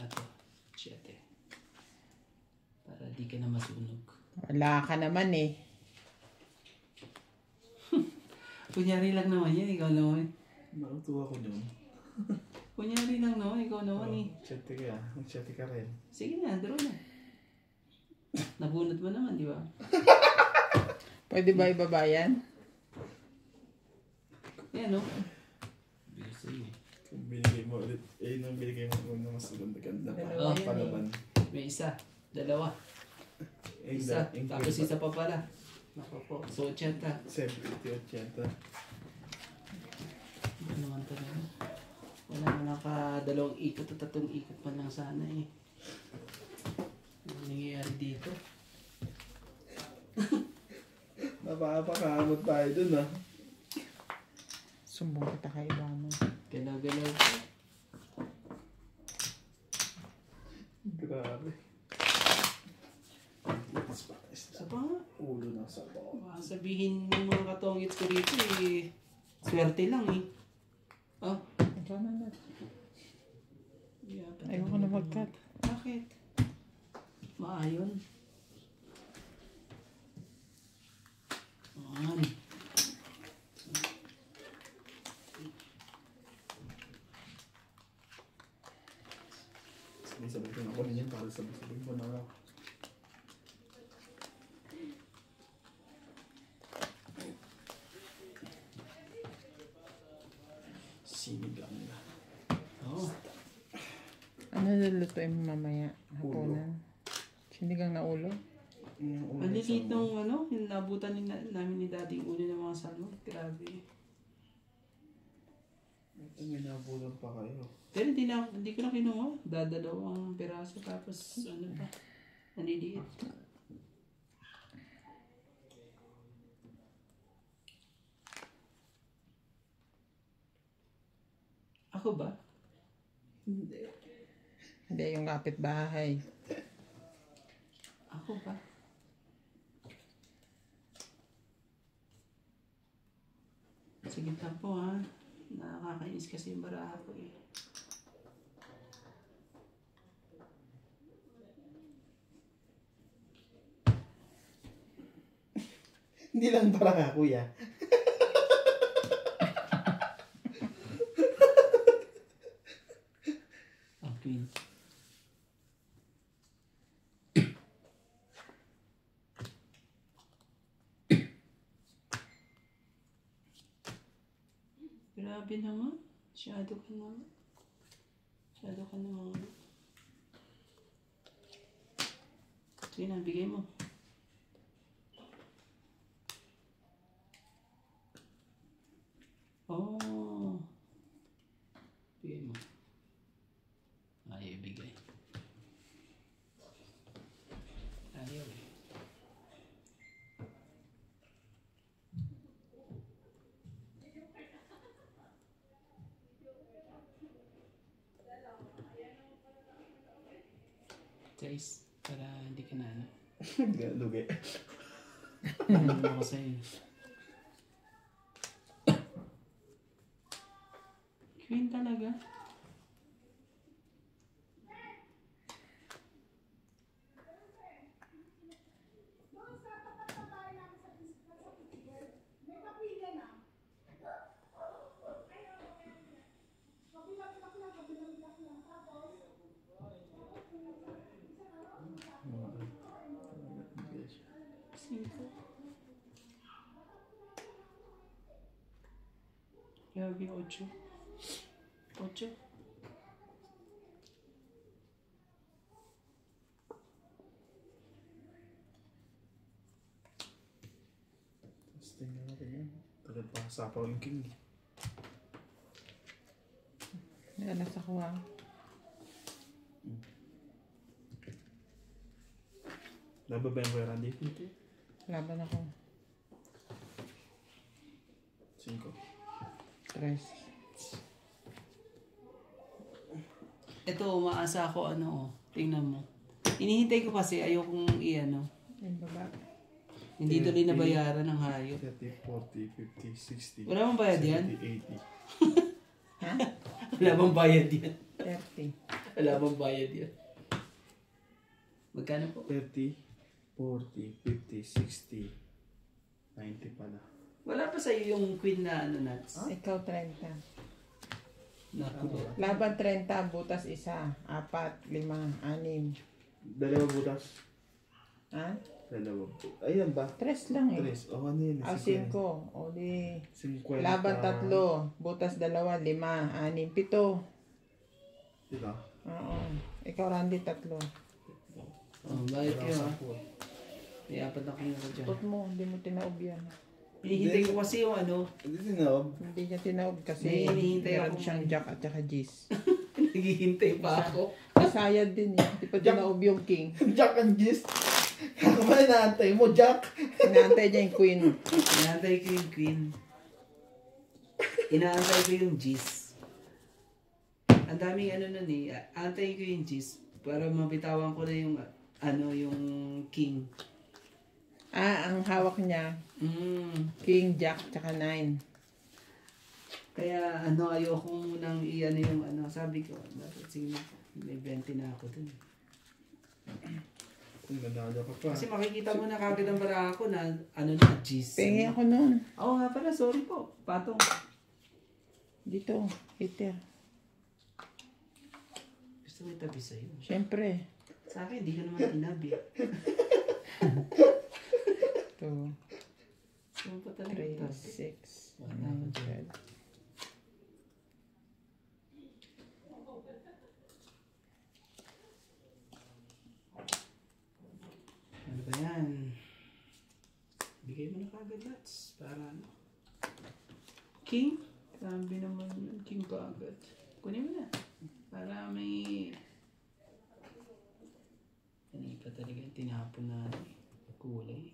Ato. 7. Para di ka na masunog. Wala ka naman eh. Kunyari lang naman yan, ikaw naman. Nakutuwa ko dun. Kunyari lang naman, ikaw naman eh. Chete ka. Chete ka rin. Sige na, draw na. Nabunot mo naman, di ba? Pwede ba ibaba yan? Yan, no? Bilis sa'yo. Kung binigay mo ulit, nung binigay mo na mas ganda pa. Dalawa yan Palaban. May isa, dalawa. Isa, tapos isa pa pala. Naku po, so 80. 70-80. Ano naman talaga? Wala na nakadalawang ikot o tatlong ikot pa lang sana eh. Ano nangyayari dito? Napakakamot tayo dun ah. Sumbong kita kay Ibama. Galaw-galaw. Grabe. Isa pa nga. Ulo ng sabaw. Baka sabihin ng mga katongits ko dito eh. Swerte lang eh. Oh. Ikaw na lang. Yeah, Ayoko na mag-cut. Bakit? Maayon. Ayan. Sabay-sabay ko na ako ninyan para sabay-sabay mo na ako. Sinigang na. Oh. Ano lulutuin mo mamaya? Hapunan. Sinigang na ulo? Ang lilit nung ano, yung nabutan namin ni daddy yung ulo ng mga salmon. Grabe. Ito may nabulan pa kayo. Pero hindi ko na kinuha. Dadalawang piraso tapos ano pa. Naniliit. Ako ba? Hindi, yung kapitbahay. Ako ba? Sige lang po ha. Nakakainis kasi yung baraha ko eh. Hindi lang para kuya. Okay. Grabe naman. Masyado ka naman. Masyado ka naman. Sige na, bigay mo. Oh. Bigay mo. Ayaw ibigay. Ayaw eh. Guys, para hindi ka na ano. Lugi. Ano ako sa'yo. Queen talaga. Cinco. Grabe, 8. 8. Tapos tingnan natin yan. Tagal pa sapaw yung king. Alas ako ah. Laba ba yung kuya Randy? Hindi. Laban ako. 5. 3. Ito, umaasa ako ano, tingnan mo. Inihintay ko kasi, ayokong i-ano. Yung baba. Hindi tuloy nabayaran ng hayop. 30, 40, 50, 60. Wala bang bayad yan? 70, 80. Ha? Wala bang bayad yan? 30. Wala bang bayad yan? Magkano po? 30, 40, 50, 60, 90 pala. Wala pa sa'yo yung queen na ano nuts. Ikaw 30. Naku. Laban 30, butas 1, 4, 5, 6. Dalawa butas. Ha? Dalawa. Ayan ba? 3 lang eh. Tres. O ano yun? 5. O di. 50. Laban 3, butas 2, 5, 6, 7. Diba? Oo. Ikaw, Randy, 3. Oh, bakit kayo ha? May 4 na kayo ko dyan. Put mo, hindi mo tinaob yan. Hinihintay ko kasi yung ano. Hindi tinaob. Hindi niya tinaob kasi May hinihintay meron ako siyang ngayon. jack at saka G's. Naghihintay pa ako. Sayad din eh. Di pa tinaob yung king. Jack and Gis. Kaka ba inaantay mo, Jack? Inaantay niya yung queen. Inaantay ko yung queen. Inaantay ko yung G's. Ang daming ano nun eh. Antayin ko yung G's para mabitawan ko na yung ano yung king. Ang hawak niya, king, jack, tsaka 9. Kaya ano ayoko munang i-ano yung ano. Sabi ko, dapat sige na. May 20 na ako dun. Kung nanalo ka pa. Kasi makikita mo na kagad ang baraha ko na ano na G's. Pengi ako nun. Oo nga pala, sorry po. Patong. Dito, hitter. Gusto mo itabi sa'yo. Siyempre. Sa akin, hindi ko naman tinabi. 2, Saan pa talaga 3, itabi? 6, Wala ko 9, dyan. 12. Ano ba yan? Bigay mo na kagad nuts. Para ano? King? Grabe naman yun. King kagad. Kunin mo na. Para may... Ano pa talaga yung tinapon na ano eh. Kulay.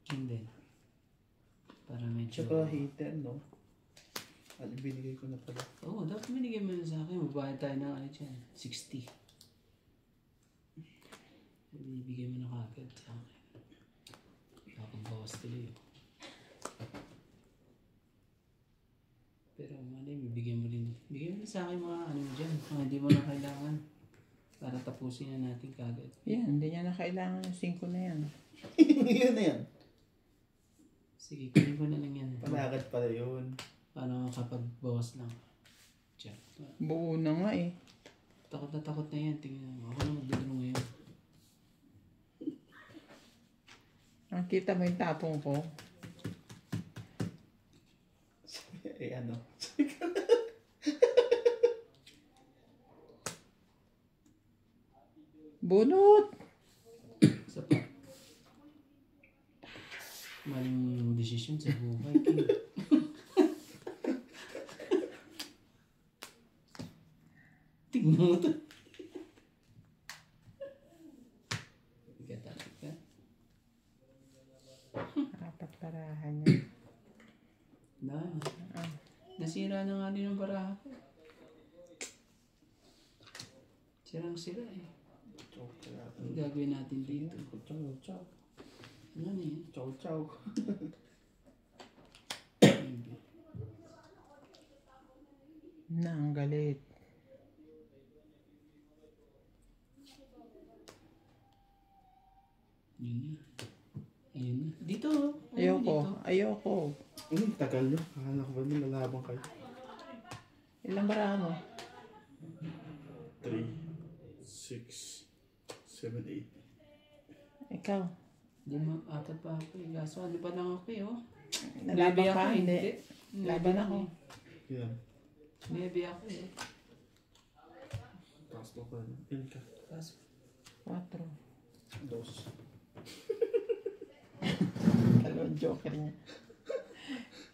Hindi. Para medyo... Tsaka hitter, no? At binigay ko na pala. Oo, dapat binigay mo yun sa akin. Magbayad tayo ng ano dyan. 60. Ibigay mo na kagad sa akin. Nakapagbawas tuloy. Pero mali, bibigyan mo rin. Bigyan mo rin sa akin mga ano dyan. Mga hindi mo na kailangan. Para tapusin na natin kagad. Yan, hindi niya na kailangan yung 5 na yan. Yun na yan. Sige, kunin ko na lang yan. Panakad pala yun. Paano makapagbawas lang. Diyan. Buo na nga eh. Takot na yan. Tingnan mo. Ako na magdodro ngayon. Nakita mo yung tapong ko. Eh ano? Bunot! Isa pa. Maling desisyon sa buhay. King. Tignan mo to. Ka. 4 parahan niya. Na. Nasira na nga din ang baraha ko. Sirang-sira eh. Ang gagawin natin dito. Chow, chow. Ano na yan? Chow, chow. Na, ang galit. Yun na. Ayun na. Dito. Ayun, Ayoko. Dito. Ayoko. Tagal nyo. Akala ko ba may lalabang kayo? Ilang baraha mo? 3, 6, 7, 8. Ikaw. Di mo, apat pa ako eh. Kaso ano pa lang ako eh, oh. Nalaban Nuebe ka? ako, Hindi. Nuebe Laban lang ako. eh. Yan. Nuebe ako eh. Tapos mo pa. Ilan ka? Kaso, 4. 2. Dalawang joker niya.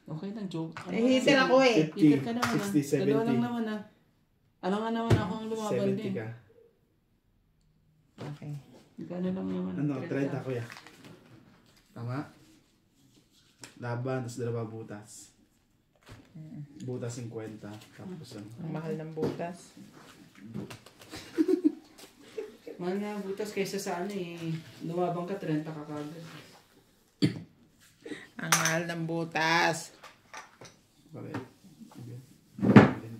okay lang, joke. Hitter ako eh. Hitter ka naman 60, 70. Dalawa lang naman ah. Ano nga naman ako ang lumaban 70 din. ka. Okay. Gano'n lang naman. Ano? 30 kuya. Tama? Laban, tapos dalawa butas. Butas 50. Tapos ano? Ang mahal ng butas. Mahal nga butas kaysa sa ano eh. Lumabang ka, 30 ka kagad. Ang mahal ng butas. Bakit?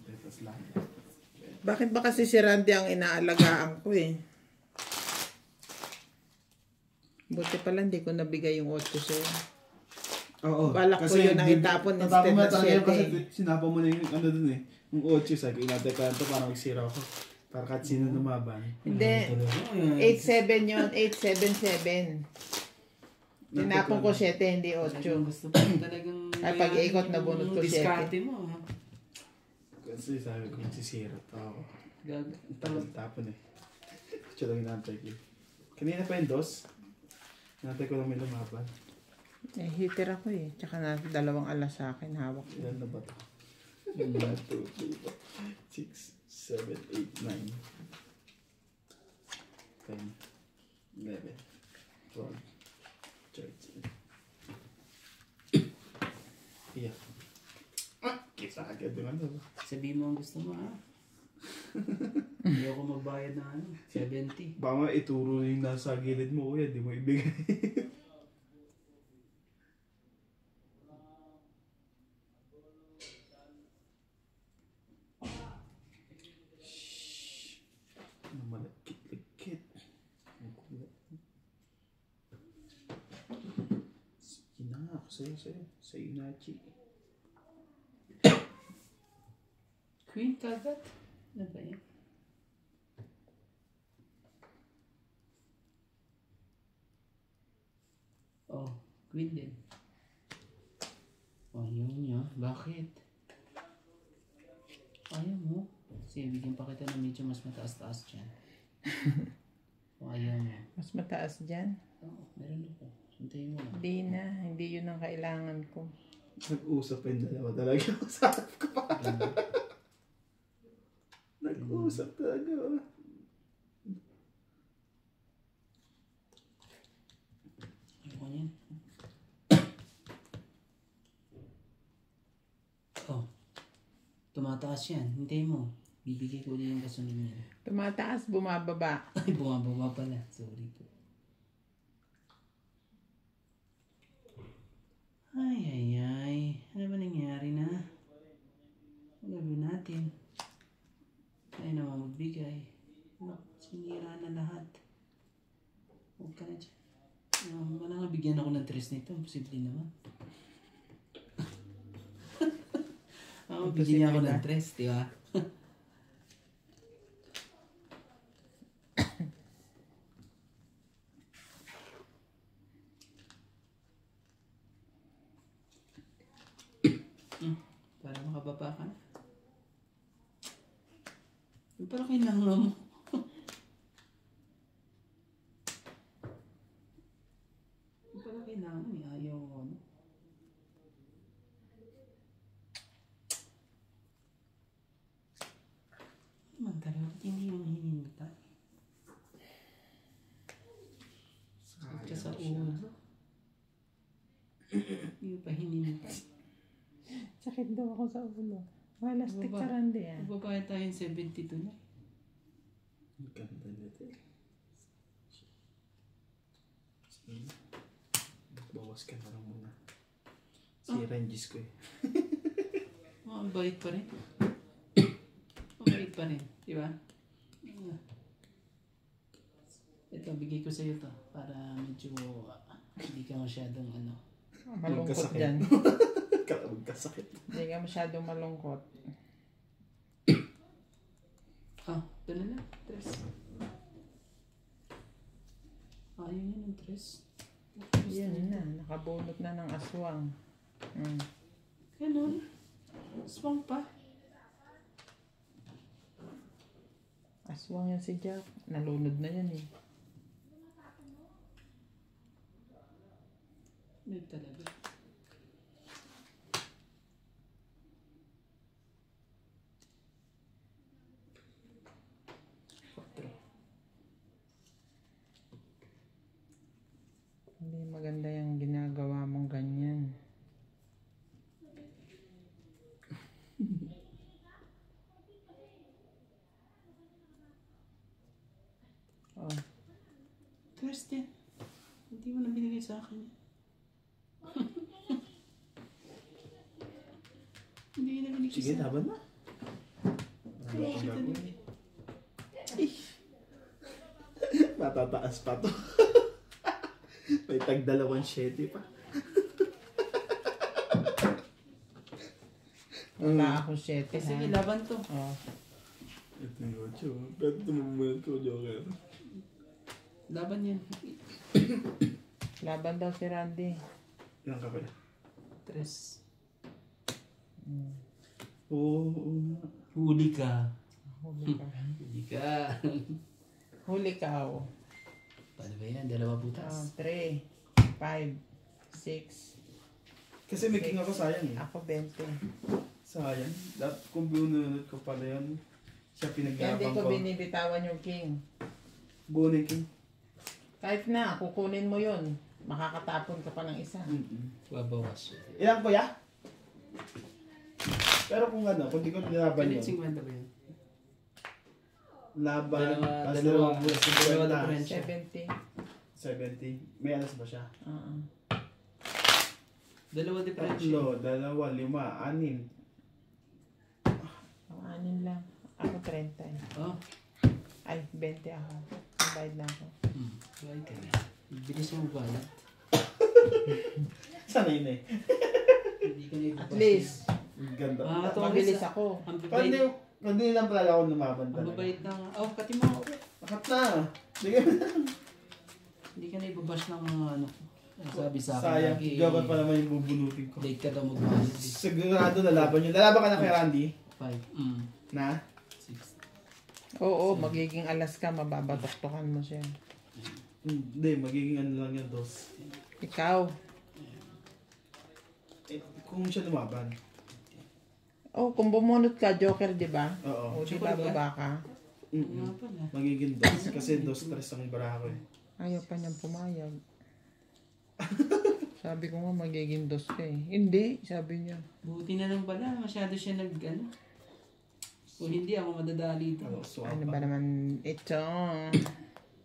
Tapos lang. Bakit ba kasi si Randy ang inaalagaan ko eh? Buti pala hindi ko nabigay yung 8 sa'yo. Oo. Balak ko yun ang itapon instead na 7. Kasi sinapa mo na yung ano dun eh. Yung 8 sabi ko, inatay ka ito para magsira ako. Para kahit sino lumaban. Hindi. 8-7 yun. 8-7-7. Tinapon ko 7, hindi 8. Gusto pa talagang... Ay, pag-ikot na bunot ko 7. Diskarte mo, ha? Kasi sabi ko, magsisira ito ako. Tapon eh. Ito lang inatay ko. Kanina pa yung 2. Inatay ko lang may lumaban. Eh, heater ako eh. Tsaka na 2 alas sa akin. Hawak ko. Ilan na ba ito? 1, 2, 3, 6, 7, 8, 9, 10, 11, 12, 13. Yeah. Kita agad yung ano. Sabihin mo ang gusto mo, ha? Hindi ako magbayad ng ano, 70. Baka ituro yung nasa gilid mo, kuya. Di mo ibigay. Malagkit-lagkit. Sige na, sa'yo. Sa'yo na, Chi. Queen kagad? Ano ba yan? Oh, Queen din. Oh, yun niya. Bakit? Ayaw mo. Sige, bigyan pa kita ng medyo mas mataas-taas dyan. O ayaw mo. Mas mataas dyan. Oo, meron ako. Hintayin mo lang. Hindi na. Hindi yun ang kailangan ko. Nag-usap pa yung dalawa talaga. Masarap ko pa. Nag-usap talaga. Ayoko yan. Oh, tumataas yan. Hintayin mo. Bibigay ko ulit yung kasunod niya. Tumataas, bumababa. Ay, bumababa pala. Sorry po. Ay. Ano ba nangyari na? Ano gagawin natin? Ay naman magbigay. Sinira na lahat. Huwag ka na dyan. Wala nga bigyan ako ng 3 nito. Posible naman. Bigyan niya ako ng 3, di ba? Para makababa ka na. Yung parang kailangan mo. Yung parang kailangan eh. Ayaw ko ano. Man talaga, ba't hindi yung hinintay? Sakit ka sa ulo. Hindi pa hinintay. Sakit daw ako sa ulo. Malastik ka Randy yan. Magbabayad tayo yung 72 na. Ang ganda nito eh. Sige. Bawas ka na lang muna. Si Rangis ko eh. Ang bait pa rin. Ang bait pa rin. Di ba? Ito, bigay ko sa'yo to. Para medyo hindi ka masyadong ano. Malungkot dyan. Kalawag ka sakit. Hindi ka masyadong malungkot. Ito na lang. 3. Ayaw niya ng 3. Yan na. Nakabunot na ng aswang. Ganun. Aswang pa. Aswang yan si Jack. Nalunod na yan eh. Hindi talaga. Hindi maganda yung ginagawa mong ganyan. Oh. Thursday. Hindi mo na binigay sa akin. Sige, laban na. Matataas pa to. May tag 2.7 pa. Wala akong 7 Sige, ha. laban to. Oh. Ito yung 8. Pero tumumulad ko, Joker. Laban yan. Laban daw si Randy. Ilang ka pala? 3. Oo. Huli ka. Huli ka. Huli ka. Huli ka oh. Paano ba yan? 2 butas. 3, 5, 6. Kasi may king ako, sayang eh. Ako 20. Sayang. Kung binunod ko pala yun, siya Kaya hindi pinagyapang ko ko. binibitawan yung king. Buo na yung king. Kahit na, kukunin mo yun. Makakatapon ka pa ng isa. Babawas. Ilang kuya? Pero kung ano, kung di ko nilaban Kalit yun, 50 ba yun? laban, tas dalawa difference. 70. 70. May alas ba siya? Oo. 2 differential. 3, 2, 5, 6. Ang anin lang. Ako 30 eh. Oh. Ay, 20 ako. Bayad na ako. Bayad ka na. Bilis mo bayad. Sanay na eh. Hindi ka na ibabas. At least, Ang ganda. mabilis ako. Ang Pwede, babayad. hindi lang pala ako lumaban Ang talaga. babayad na. Oh, pati mo. Nakat na. Sige na. Hindi ka na ibabas ng mga ano. Sabi sa akin Sayang. lagi. Gawan pa naman yung bubunutin ko. Late ka daw magbayad. Sigurado nalaban yun. Lalaban ka na kay Randy? 5. Na? 6. Oo, magiging alas ka, mababatoktokan mo siya. Hindi, magiging ano lang yan, dos. Ikaw. Eh, kung siya lumaban. Oh, kung bumunot ka, Joker, di ba? Oo. O, di ba baba ka? Nga pala. Magiging dos. Kasi dos, tres ang bara ko eh. Ayaw pa niyang pumayag. Sabi ko nga, magiging dos ka eh. Hindi, sabi niya. Buti na lang pala. Masyado siya ano. Kung hindi ako madadali ito. Ano, suwapa. Ano ba naman ito?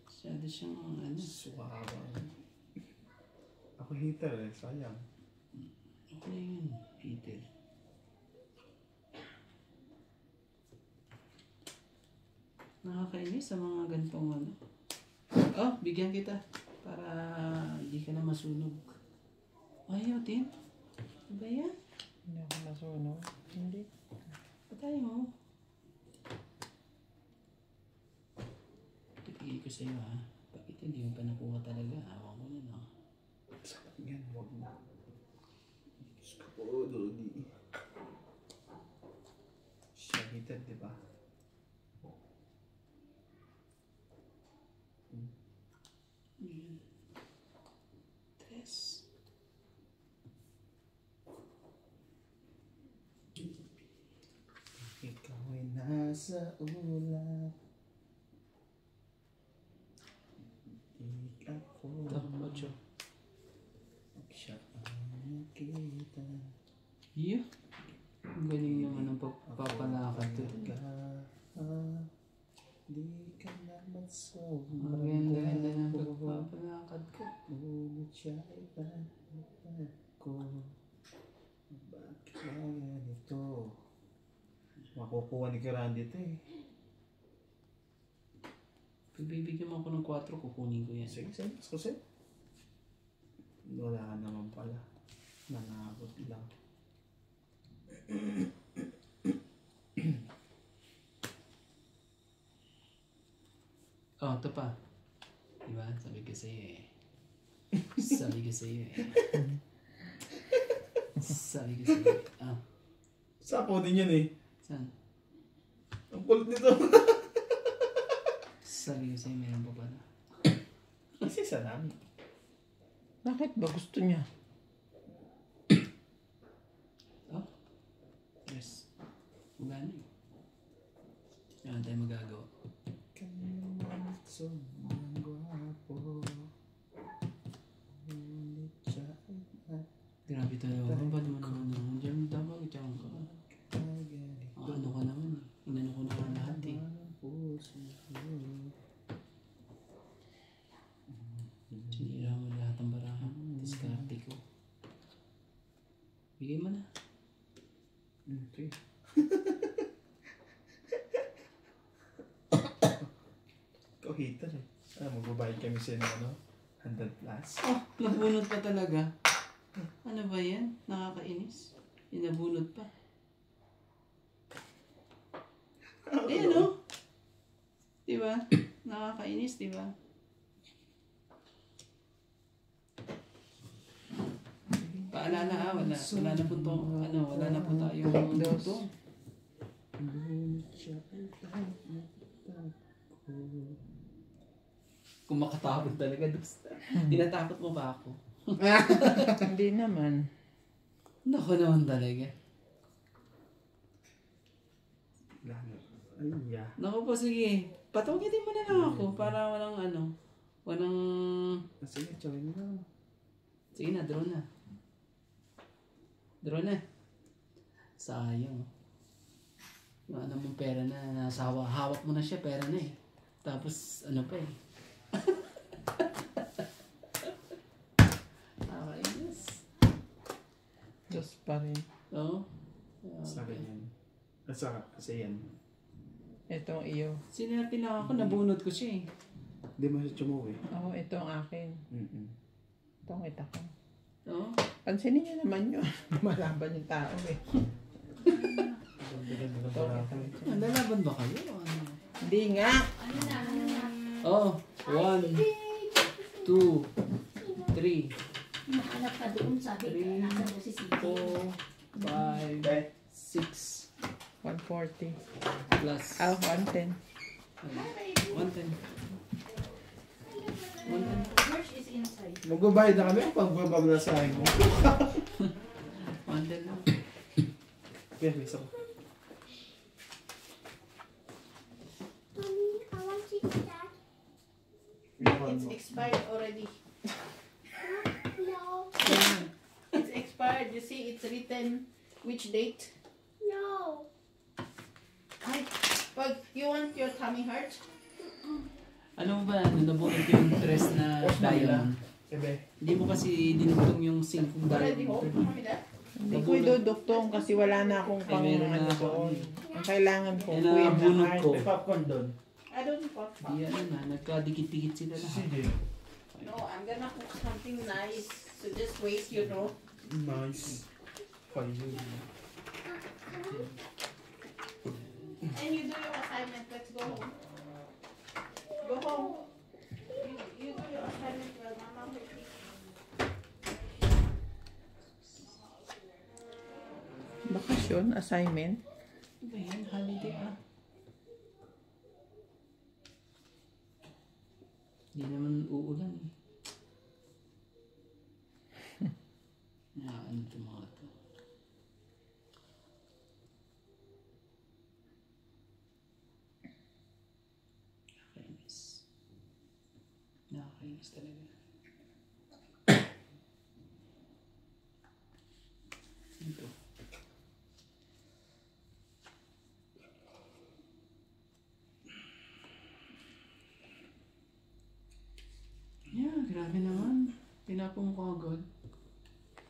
Masyado siyang ano. Suwapa. Ako hater eh, sayang. Okay yun, Peter. Nakakainis sa mga gantong ano. Oh, bigyan kita. Para hindi ka na masunog. Ayaw din. Ano ba yan? Hindi ako nasunog. Hindi. Patay mo. Ipigay ko sa'yo ha. Bakit hindi mo pa nakuha talaga? Awa mo na no. Sakit yan, huwag na. Diyos ko po, Lodi. Siya hater, di ba? Ayan. 3. Ikaw ay nasa ulap. Di ako. Ito, 8. Siya ang nakita. Yeah. Ang galing naman ng papalakad to. Di ka naman Ang sobrang ganda-ganda ng gwapo. pagpapalakad ko. Ngunit siya ay tanong ko. Bakit kaya ganito? Makukuha ni Karandi ito eh. Pag bibigyan mo ako ng 4, kukunin ko yan. Sige, sige. Kasi wala naman pala. Nanabot lang. Oh, ito pa. Diba? Sabi ko sa'yo eh. Sabi ko sa'yo eh. Sabi ko sa'yo. Ah, Sapo din yan eh. saan? Ang kulit nito. Sabi ko sa'yo, meron pa pala. Kasi isa lang. Bakit ba gusto niya? Oh? Yes. Wala na eh. Wala tayo magagawa. Kanya sobrang gwapo. Ngunit siya ay Grabe talaga. Ba't mo naman diyan tama ka ka. ganito. Ano ka naman eh. Inano ko naman lahat eh. Ang puso ko. Sinira mo lahat ng barahan. Diskarte ko. Bigay mo na. Okay. ikaw hater eh. Magbabayad kami sa'yo ng 100 plus. Oh, nabunot pa talaga. Ano ba yan? Nakakainis. Yung nabunot pa. Ayan o. Diba? Nakakainis, diba? Paalala wala na po to, wala na po tayong dito. Kung makatakot talaga, Dusta. Tinatakot mo ba ako? Hindi naman. Naku naman talaga. Ay, yeah. Naku po, sige. Patawagitin mo na lang ako para walang... Sige, chawin mo na. Sige na, draw na. Draw na. Sayang. Ano mong pera na, hawak mo na siya, pera na eh. Tapos, ano pa eh. Nakakainis. Diyos pa rin. Oo. Sa akin yan. Kasi yan. Itong iyo. Sinerte lang ako, nabunot ko siya eh. Hindi mo siya tumuwi. Ako, ito ang akin. Itong ita ko. Oo. Pansinin niyo naman yun. Malaban yung tao eh. Ang lalaban ba kayo? Ano? Hindi nga. Ano na? Oh, 1, 2, 3, Nakalap ka doon, sabi ko, nasa mo si Sisi. 4, 5, 6, 140. plus 110. 110. 110. Merch is inside. Magbabayad na kami pag babablasahin mo. 110 lang. Kaya, bisa ko. Mommy, I want to eat that. It's expired already. No, It's expired. You see, it's written which date. no. Ay, pag you want your tummy hurt, Alam mo ba, nabunod ko yung dress na diamond. Ebe. Hindi mo kasi dinugtong yung 5 already diamond. home. Mommy, that. Hindi ko iduduktong kasi wala na akong pang meron na ano ako. doon. Ang kailangan ko, Yan queen ang na bunot heart. ko. May popcorn doon. I don't want pop. Di ano na, nagkadikit-dikit sila lahat. Sige. No, I'm gonna cook something nice. So just wait, you know. Nice. For you. And you do your assignment. Let's go home. Go home. You do your assignment while Mama will eat. Bakasyon, assignment. Ano ba yan? Holiday ah. Hindi naman uulan eh. Ano ito mga ito? Nakakainis. Nakakainis talaga. Ito. Yeah, grabe naman. Pinapong ko agad.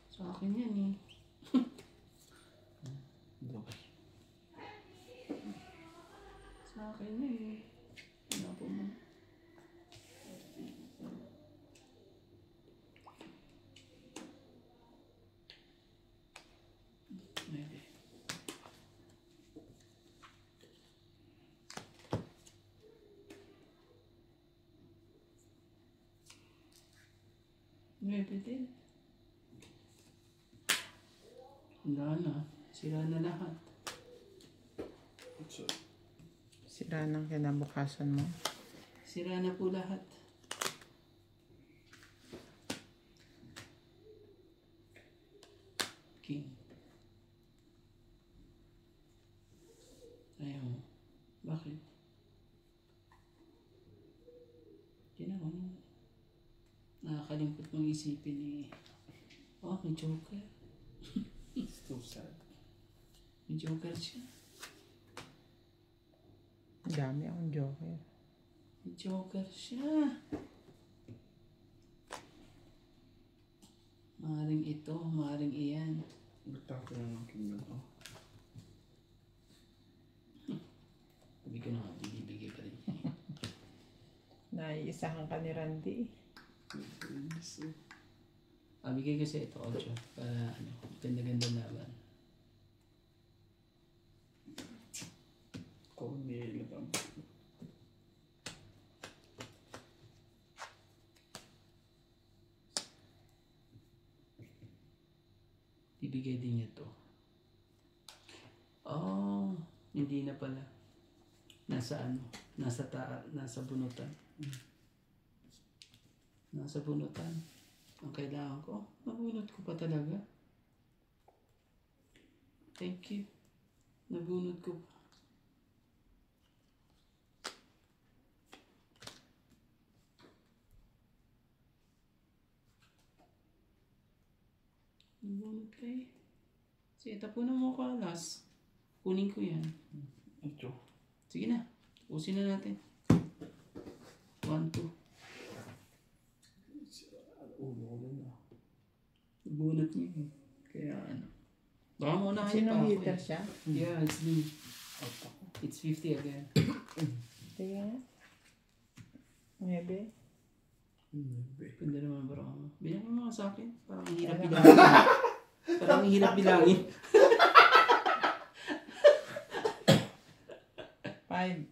Sa akin yan eh. Sa akin na eh. Pinapong mo. Maybe. Maybe din. Wala na. Sira na lahat. Sira ng kinabukasan mo. Sira na po lahat. King. Ayaw mo. Bakit? Ginawa mo. Nakakalimot mong isipin eh. Oh, may joker. It's too sad. May joker siya. Ang dami akong joker. May joker siya. Maring ito, maring iyan. Bitaw ko ng kingdom ko. Sabi ko na nga, bigay pa rin. naiisahan ka ni Randy. Bigay ko sa ito, Ocho. Para ano, ganda-ganda laban. Cornel ba? Ibigay din niya to. Oh, hindi na pala. Nasa ano? Nasa bunutan. Nasa bunutan. Ang kailangan ko. Nabunot ko pa talaga. Thank you. Nabunot ko pa. Nabunot ka eh. Sige, tapunan mo ko alas. Kunin ko yan. Ito. Sige na. Usin na natin. 1, 2. Ulo na. Bunot niya eh. Kaya ano. Baka maunahan Sino pa ako hitter eh. siya? Yeah, it's me. It's 50 again. Sige nga. 9. Ganda naman bro. Bilang mo mga sa akin. Parang ang hirap bilangin. Parang ang hirap bilangin. 5,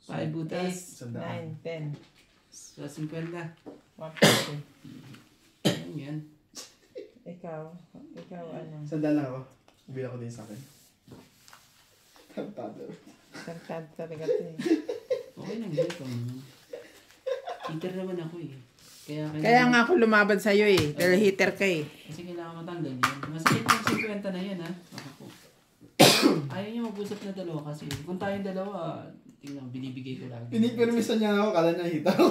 5 butas. 9, 10. Sa 50. 150. Ayan yan. Ikaw ano? Sandal lang ako. Bila ko din sa akin. Tantado. Tantad talaga ito eh. Okay lang yun. Hitter naman ako eh. Kaya nga ako lumaban sa'yo eh. Dahil hitter ka eh. Kasi kailangan matanggal yan. Masakit yung 50 na yan ha. Ako po. Ayaw niya mag-usap na dalawa kasi. Kung tayong dalawa, tingnan, binibigay ko lagi. Pinipirmisan niya ako, kala niya hita ko.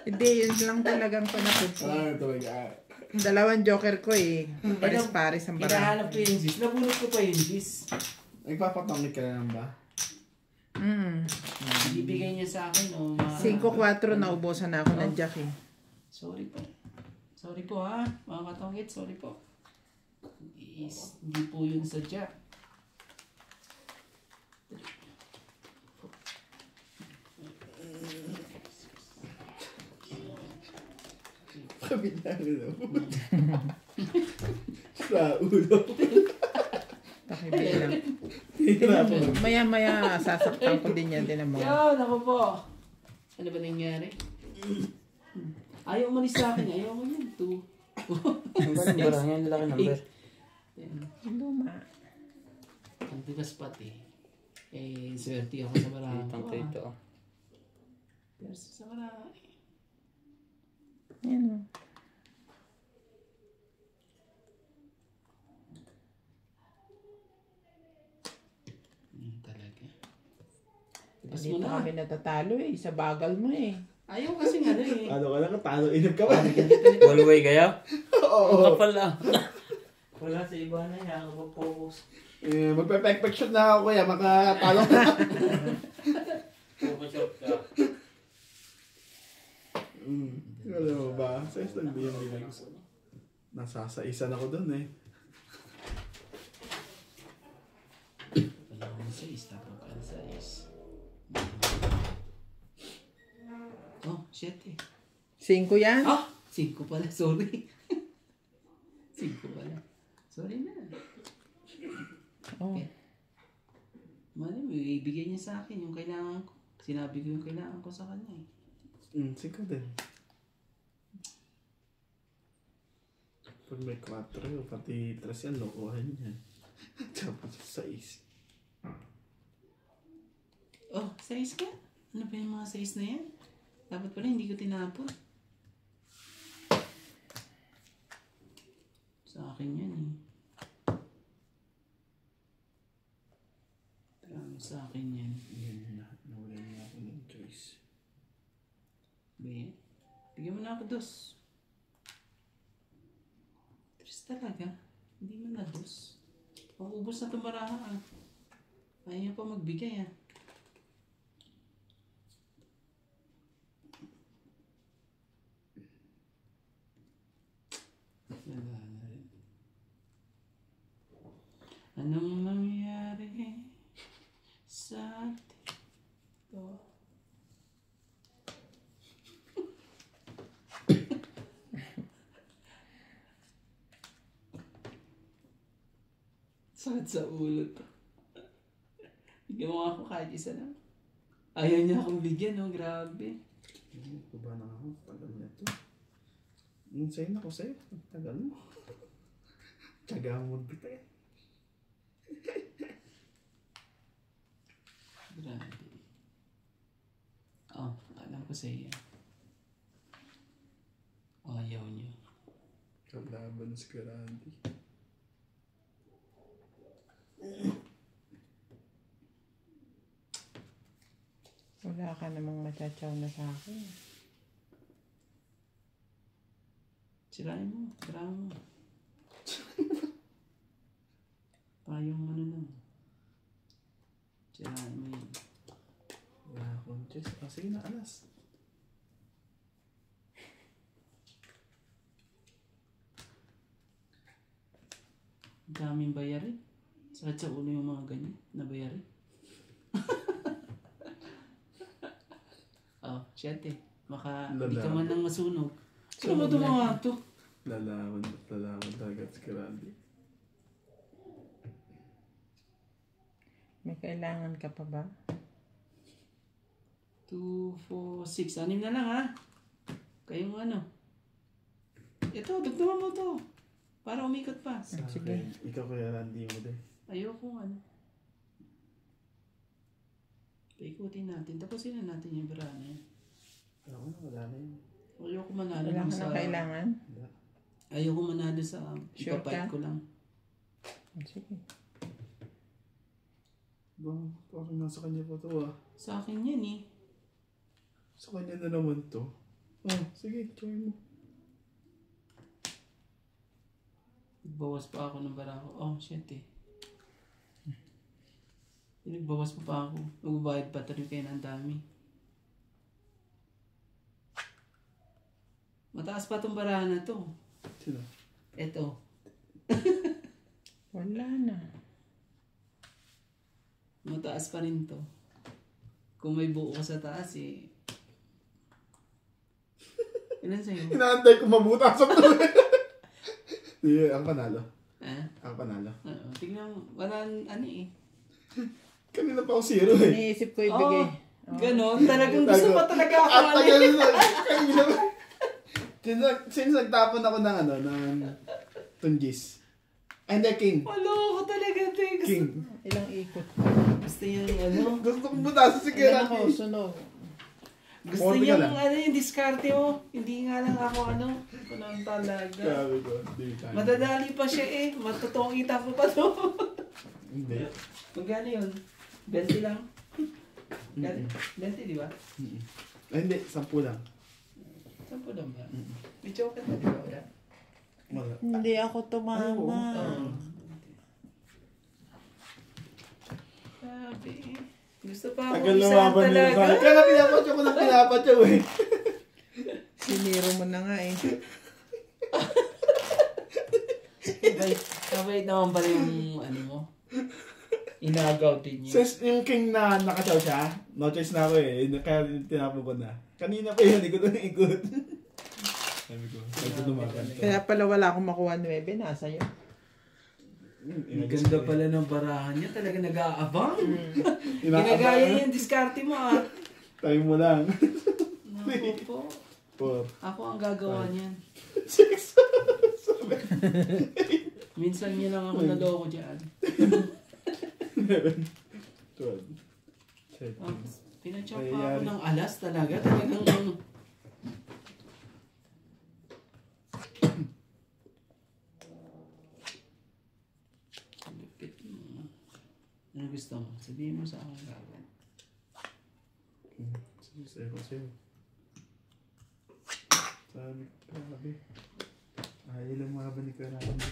Hindi, yun lang talagang panapunsin. Ito ba? Dalawang joker ko eh. Paris-paris ang Hinahanap barang. ko yung Gis. Nabunot ko pa yung Gis. Nagpapatangit ka na lang ba? Ibigay niya sa akin o 5-4 naubusan na ako ng jack eh. Sorry po. Sorry po ha. Mga katongit, sorry po. Hindi po yun sadya. Kabila na sa ulo. Pakibilang. Hihirapan ako. Maya-maya sasaktan ko din yan. Tinan mo. Yo, naku po. Ano ba nangyari? Ayaw umalis sa akin. Ayaw ko yun. 2. Ang galing ba lang yan? Laki number. Luma. Ang tigas pati. Eh, swerte ako sa barahan ko. Itang ito. Pero sa barahan. Yan o. Talaga. Tigas mo Dito na. kami natatalo eh. Sa bagal mo eh. Ayaw kasi nga eh. Ano ka lang, talo inip ka ba? One way kaya? Oo. Ang kapal lang. Wala sa iba na yan. Focus. Magpe-pek shot na ako kuya, makatalo ka. Focus shot ka. Alam mo ba? Size lang ba yung binay ko? Nasasaisan ako dun eh. Wala akong size. Tapos ka sa size. Oh, shit eh. 5 yan? Ah! 5 pala. Sorry. 5 pala. Sorry na. Oh. Okay. Mali mo, ibigay niya sa akin yung kailangan ko. Sinabi ko yung kailangan ko sa kanya eh. 5 din. Pag may 4, pati 3 yan, lokohan yan. Tapos 6. Oh, size ka? Ano pa yung mga size na yan? Dapat pala hindi ko tinapon. Sa akin yan eh. Sa akin yan. Yan na, nawala niya ako ng choice. Be, bigyan mo na ako 2. 3 talaga. Hindi mo na 2. Maubos na tumarahan. Ayaw niya pa magbigay ah. Wala na rin. Anong nangyari sa atin? Sakit sa ulo to. Bigyan mo ako kahit isa lang. Ayaw niya akong bigyan, no? Grabe. Kuba na ako. Tagal na ito. Sa'yo na ako sa'yo. Tagal mo. Tsaga mo magbitay. Grabe. Oh, alam ko sa iyo. Ayaw niya. Kalaban si Karandi. Wala ka namang machachaw na sa akin. Sirain mo. Sirain mo. Payong ano lang. Sirain mo yun. Wala akong choice. Ah, sige na, alas. Ang daming bayarin. Sakit sa ulo yung mga ganyan na bayarin. Oh, syete. Hindi ka man lang masunog. Sunog mo mga to. Lalawan talaga si Karandi. May kailangan ka pa ba? 2, 4, 6. 6 na lang ha. Kayong ano. Ito, dugtungan mo to. Para umikot pa. Sa Sige. akin, ikaw kaya Randy mo din. Ayoko ano. Paikutin natin. Tapusin na natin yung birana yan. Ako na, wala na yun. Ayoko manalo Wala lang ka sa... na kailangan? Wala. Ayoko manalo sa... Sure Ipapait ka? ko lang. Sige. Parang nasa kanya pa to ah. Sa akin yan eh. Sa kanya na naman to. Oh, sige, try mo. Nagbawas pa ako ng barako. Oh, shit eh. Nagbawas pa ako. Magbabayad pa tuloy kayo ng dami. Mataas pa tong barahan na to. Sino? Eto. Wala na. Mataas pa rin to. Kung may buo ka sa taas eh. Ilan sa'yo? Inaantay ko mabuta sa tuloy. Hindi, ang panalo. Ha? Ang panalo. Oo. Tignan mo. Walang ano eh. Kanina pa ako zero eh. Iniisip ko ibigay. Ganon. Talagang gusto pa talaga ako. At ano tagal eh. na. Kanina pa. Since nagtapon ako ng tunggis. And the king. Walo ko talaga. Gusto, King. Ilang ikot. gusto yung ano. Gusto kong butasan si Ilan ako? Karandi. Sunog. Gusto 40 ka niya lang. ano yung diskarte mo. Hindi nga lang ako ano. Walang talaga. Sabi ko, hindi tayo. Madadali pa siya eh. Matutong kita ko pa to. Hindi. Magkano yun? 20 lang. 20 di ba? Ay, hindi, 10 lang. 10 lang ba? May chocolate na di ba? Wala. Wala. Hindi ako tumama. Oo. Sabi eh. Gusto pa ako Tagal isahan lumaban nila sa talaga. akin. Kaya pinapatyo ko ng pinapatyo eh. Siniro mo na nga eh. Mabait naman pala yung ano mo. Inagaw din niya. Since yung king na nakasaw siya, no choice na ako eh. Kaya tinapo ko na. Kanina pa yun, ikot na ikot. Sabi ko, lumaban to. Kaya pala wala akong makuha 9. Nasa iyo. Ang ganda pala ng barahan niya. Talaga nag-aabang. Inaabangan. Ginagaya niya yung diskarte mo ah. Time mo lang. Naku po. 4. Ako ang gagawa niyan. 6. Minsan niya lang ako naloko dyan. 11. 12. Oh, 13. pinachop pa ako Nangyayari. ng alas talaga. Talagang lupit mo. Ano gusto mo? Sabihin mo sa akin gagawin. Sige, sa'yo. Sabi ko, grabe. Ayaw lang mga ni Karandi.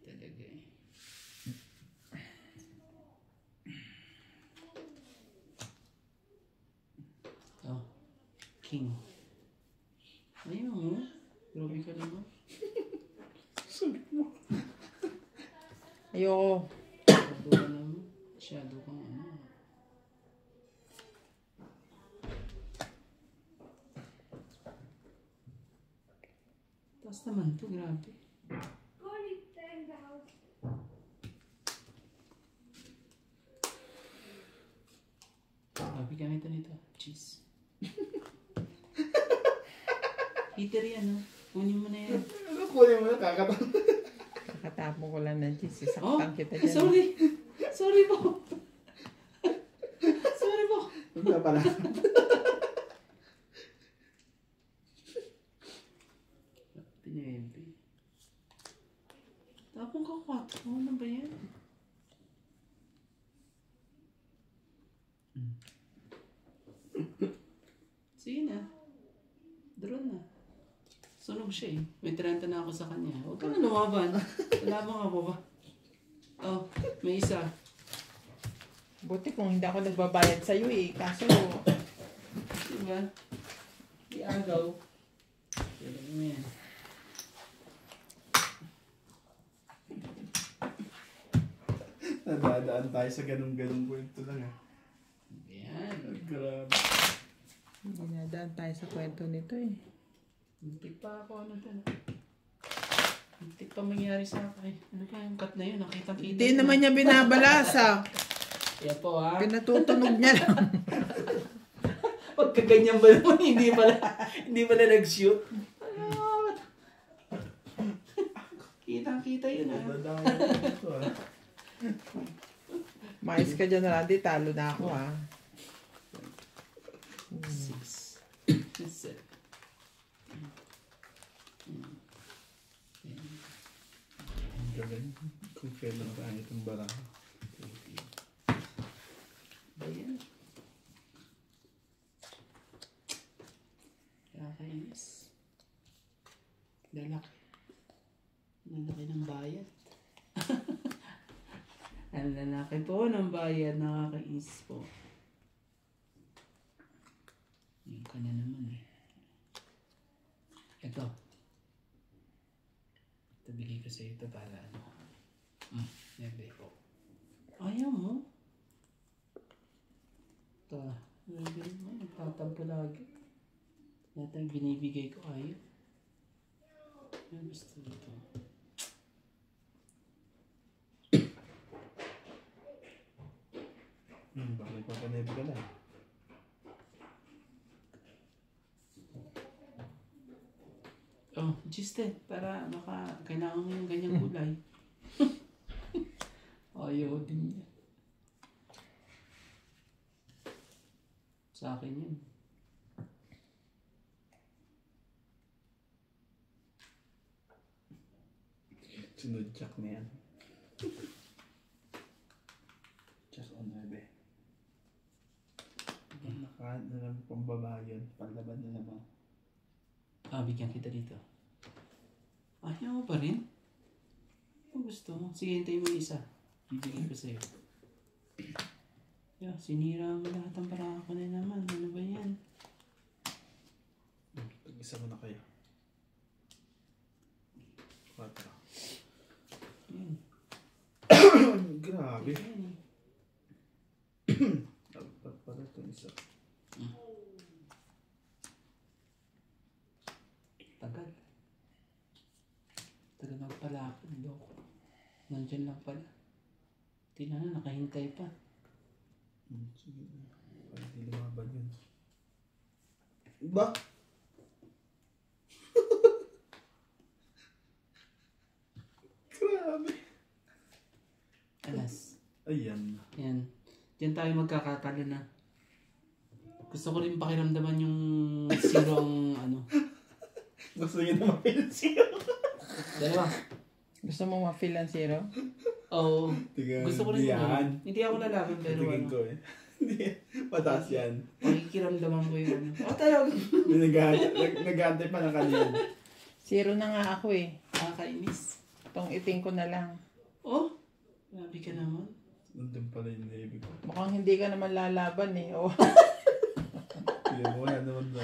Talaga eh. Oh, king. Ayaw mo? Grabe ka naman. Sabi mo. Ayoko. Shadow ka naman. Shadow kang ano. Tapos Lakas naman to, grabe. Grabe gamit nito. Cheese. Heater yan, no? Kunin mo na yan. Ano kunin mo na kakatawa? Kakatapon ko lang ng cheese. Oh, Saktan kita dyan. sorry. Sorry po. Sorry po. Ano na pala? Pinimpi. Tapon ka 4. Ano ba yan? Sige na. Drone na. Sunog siya eh. May 30 na ako sa kanya. Huwag ka na lumaban. Wala bang ako ba? Oh, may isa. Buti kung hindi ako nagbabayad sa'yo eh. Kaso, Diba? Di agaw. Kaya mo yan. Nadadaan tayo sa ganung-ganung kwento lang ah. Yan. Grabe. dinadaan tayo sa kwento nito eh. Muntik pa ako ano dyan. Muntik pa mangyari sa akin. Ano ba yung cut na yun? Nakita-kita. Hindi naman niya binabalasa. Kaya po ha. Pinatutunog niya lang. Huwag ka ganyan ba naman? Hindi pala nag-shoot. Kitang-kita yun ha. Nadadaan ito ah. Mais ka dyan, Randy. Talo na ako ha. 6. 7. Ang galing. Kung kailan ba itong baraha. Ba yan? Kakainis. Lalaki. Lalaki ng bayad. Ang lalaki po ng bayad, nakakainis po. Yung kanya naman eh. Ito. Ito bigay ko sa ito para ano. Never po. Ayaw mo? Ito. Never mo. Nagtatampo lagi. Lahat ang binibigay ko ayaw. Ano gusto ito? Bakit papanayad ka lang? Oh, Justin, para kailangan mo yung ganyang kulay. Ayaw din niya. Sa akin yun. Sunod check na yan. Check on na nakahan na lang pambaba yun. Panlaban na naman. Bigyan kita dito. Ayaw mo pa rin? Kung gusto mo. Sige, hintayin mo isa. Bibigyan ko sa'yo. Sinira mo lahat ang parako na naman. Ano ba yan? Tag-isa mo na kayo. 4. Yan. Grabe. Yan eh. Dapat pala itong isa. Tagal. Tagal lang pala ako. Loko. Nandyan lang pala. Tingnan na, nakahintay pa. Sige na. Parang di lumaban yun. Ba? Grabe. Alas. Ayan. Yan. Diyan tayo magkakatalo na. Gusto ko rin pakiramdaman yung zero ang ano. Gusto niyo na ma-feel siya. Dalawa. Gusto mo ma-feel ang zero? Oo. Tiga, Gusto ko rin yan. ano. Hindi ako lalaban pero Tingin ano. ko eh. Hindi. Pataas yan. Pakikiramdaman ko yung ano. Talaga. Nag-aantay pa ng kanyan. Zero na nga ako eh. Nakakainis. Itong iting ko na lang. Oh. Grabe ka naman. Nandun pala yung naibi ko. Mukhang hindi ka naman lalaban eh. Oh. Kaya mo wala naman ba?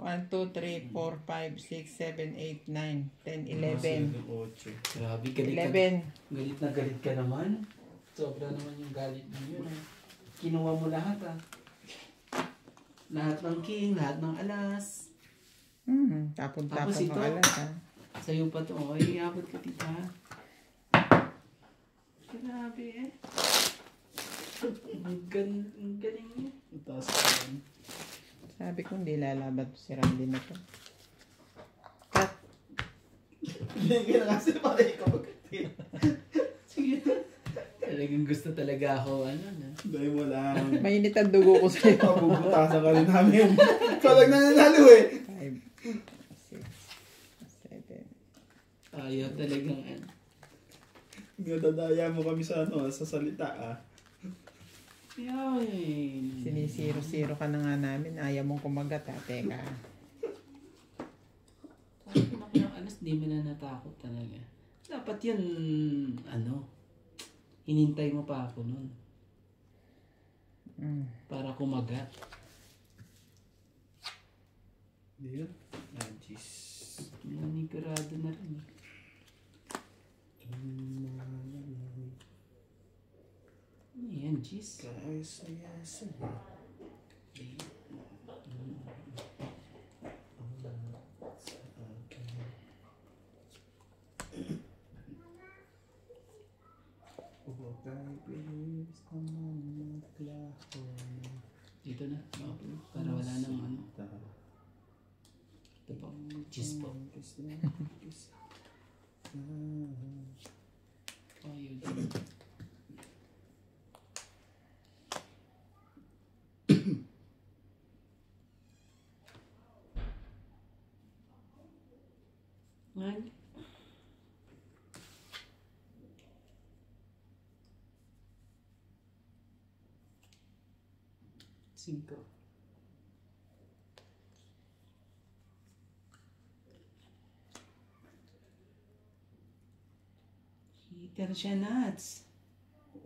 1, 2, 3, 4, 5, 6, 7, 8, 9, 10, 11. 8. Grabe, galit 11. Galit na galit ka naman. Sobra naman yung galit mo yun. Kinuha mo lahat ah. Lahat ng king, lahat ng alas. Tapon-tapon Tapos ito. ka alas, ha? Sa'yo pa to. Ay, iabot ko tita. Grabe eh. Ang galing niya. Ang taas ka yan. Sabi ko, hindi lalaban to si Randy na to. Cut. Hindi na kasi para ikaw magkatin. Sige. Talagang gusto talaga ako. Ano na. Dahil mo lang. Mainit ang dugo ko sa'yo. Pabubutasan ka rin namin. Palag nananalo eh. 5, 6, 7. Ayaw talagang ano. Nadadaya mo kami sa sa salita ah. Yay. Sinisiro-siro ka na nga namin. Ayaw mong kumagat, ha? Teka. Sabi ko na alas, di mo na natakot talaga. Dapat yan, hinintay mo pa ako nun. Para kumagat. Hindi yun. Jeez. Nanigurado na rin. Ayan, jeez. Guys, yes. Dito na. Para wala nang ano. Ito po. Cheese po. Ayaw din. Ay. Cinco. Hitter siya nuts.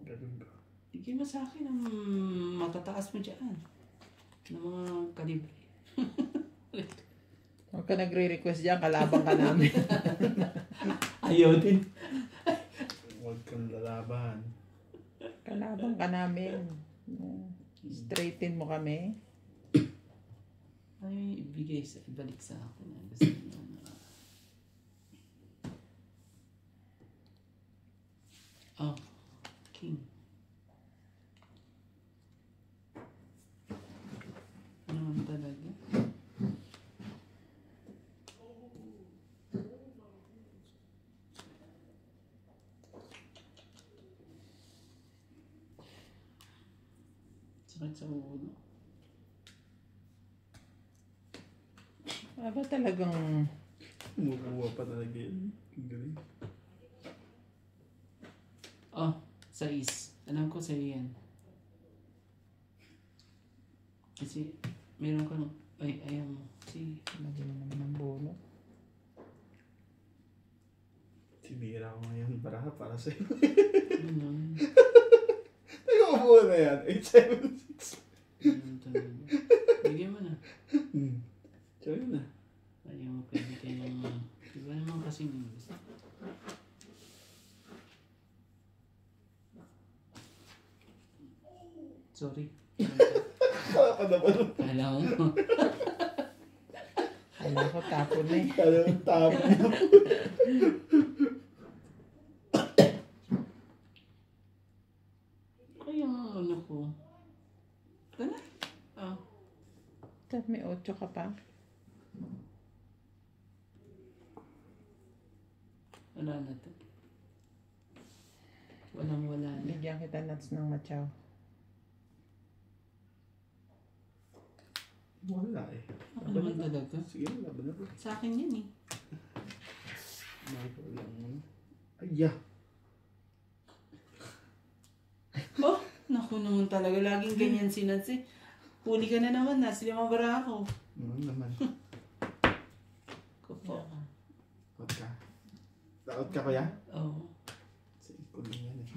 Ganun ba? Bigyan mo sa akin ang matataas mo dyan. Ng mga kalibre. Huwag ka nagre-request dyan, kalabang ka namin. Ayaw din. Huwag kang lalaban. Kalabang ka namin. Straighten mo kami. Ay, ibalik sa akin. Gusto mo na. Oh, king. Ano talaga? Sakit sa ulo. Aba talagang Kumukuha pa talaga yun. Ang galing. Oh, 6. Alam ko sa'yo yan. Kasi, meron ka ayaw mo. Si, lagi mo naman ang bono. Sinira ko ngayon para sa'yo. ano? Nag-upo na yan. 876. Ano talaga? Bigyan mo na. Sabi na. Ayaw mo pwede kayong... Diba naman kasing gusto? Sorry. Kala ka naman. Kala mo. Kala ko tapon na eh. Kala ko tapo niya. Kaya ano ko. Tala. Oh. Tapos may 8 ka pa. Wala na to. Wala na. Bigyan kita nuts ng matyaw. Wala eh. Ako naman talaga. Sige, laban na po. Sa akin yan eh. Wala lang. Ay, Oh, naku naman talaga. Laging ganyan si Nancy. Huli ka na naman. Nasa 5 bara ako. naman. Kupo. Out ka. Out ka kaya? Oo. Sige, kunin yan eh.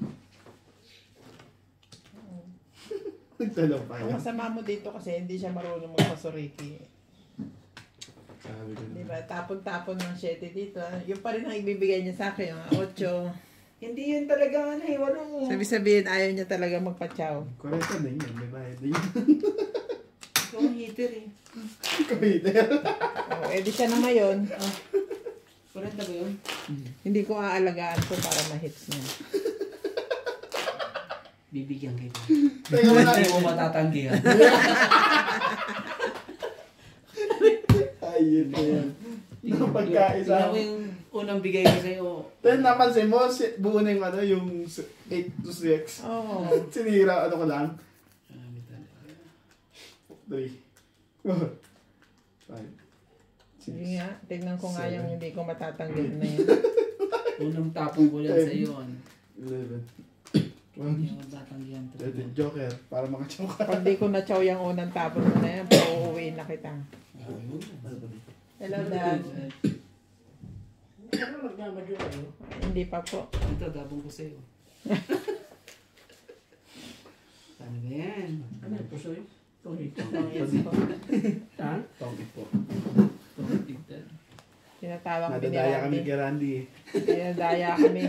Nagtalaw pa Ang yan. masama mo dito kasi hindi siya marunong magpasuriki. Sabi ko Di na. ba? Tapon-tapon ng 7 dito. Yung pa rin ang ibibigay niya sa akin, yung 8. Hindi yun talaga ano eh. Sabi-sabihin, ayaw niya talaga magpatyaw. 40 din yun. May bayad din yun. Ikaw ang heater eh. Commander. Oh, edi siya naman yun. 40 ba yun? Hindi ko aalagaan ko para ma-hits niya. Bibigyan kita. Teka mo na. Hindi mo matatanggihan. Ayun na yan. Ng pagkaisa. Tingnan mo yung unang bigay ko sa'yo. Then napansin mo, buo na yung ano, yung 8 to 6. Oo. Sinira, ano ko lang? Marami talaga. 3, 4, 5, Sige 6. nga, tignan ko nga Seven. yung hindi ko matatanggap na yan. Unang tapong ko yan sa'yo. 11, 12, Hindi mo matatanggihan to. 13, Joker, para makachoke ka. Pag di ko na-chow yung unang tapon mo na yan, pauuwiin na kita. Ayun. Hello, Dad. Ano nagmamadyo kayo? Hindi pa po. Ito, tapong ko sa'yo. Paano ba yan? Ano yung puso yun? Tungit. Ha? Tommy po. Tignan. Tinatawag kami ni Nadadaya kami Randy. kay Randy. Tinadaya kami.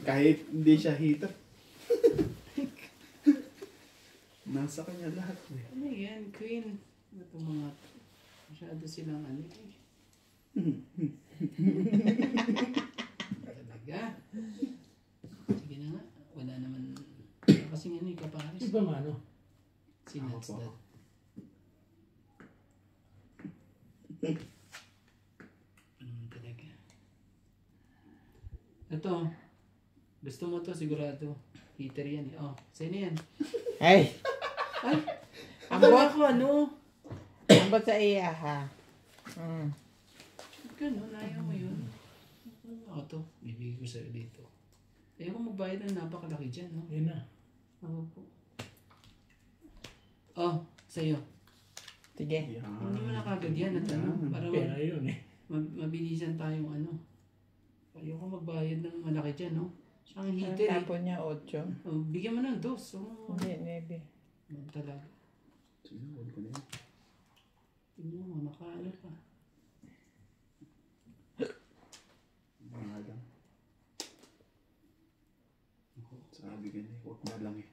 kahit hindi siya hita. Nasa kanya lahat eh. Ano yan, Queen? Ito mga... Masyado silang ano eh. Talaga. Sige na nga. Wala naman... Kasi ano yung kapares. Iba mano. Si Nuts Ako po. Dad. Talaga. Ito. Gusto mo to sigurado. Heater yan eh. Oh, sino yan? Hey! Ay! Ambot! Akala ko ano? Ambot sa iya, ha? Mm. Ganun, ayaw mo yun. Ako to, bibigay ko sa'yo dito. Ayaw ko magbayad ng napakalaki dyan, no? Yun na. Ako po. Oh, sa'yo. Sige. Hindi mo na kagad yan at ano, para Pera yun eh. mabilisan tayong ano. Ayaw ko magbayad ng malaki dyan, no? Siya ang Ang heater eh. tapon niya, 8. Oh, bigyan mo ng 2. Oh, Hindi, 9. talaga. Sige, huwag ko na yan. Tingnan mo, nakaano pa. Mga lang. Sabi ka niya, huwag na lang eh.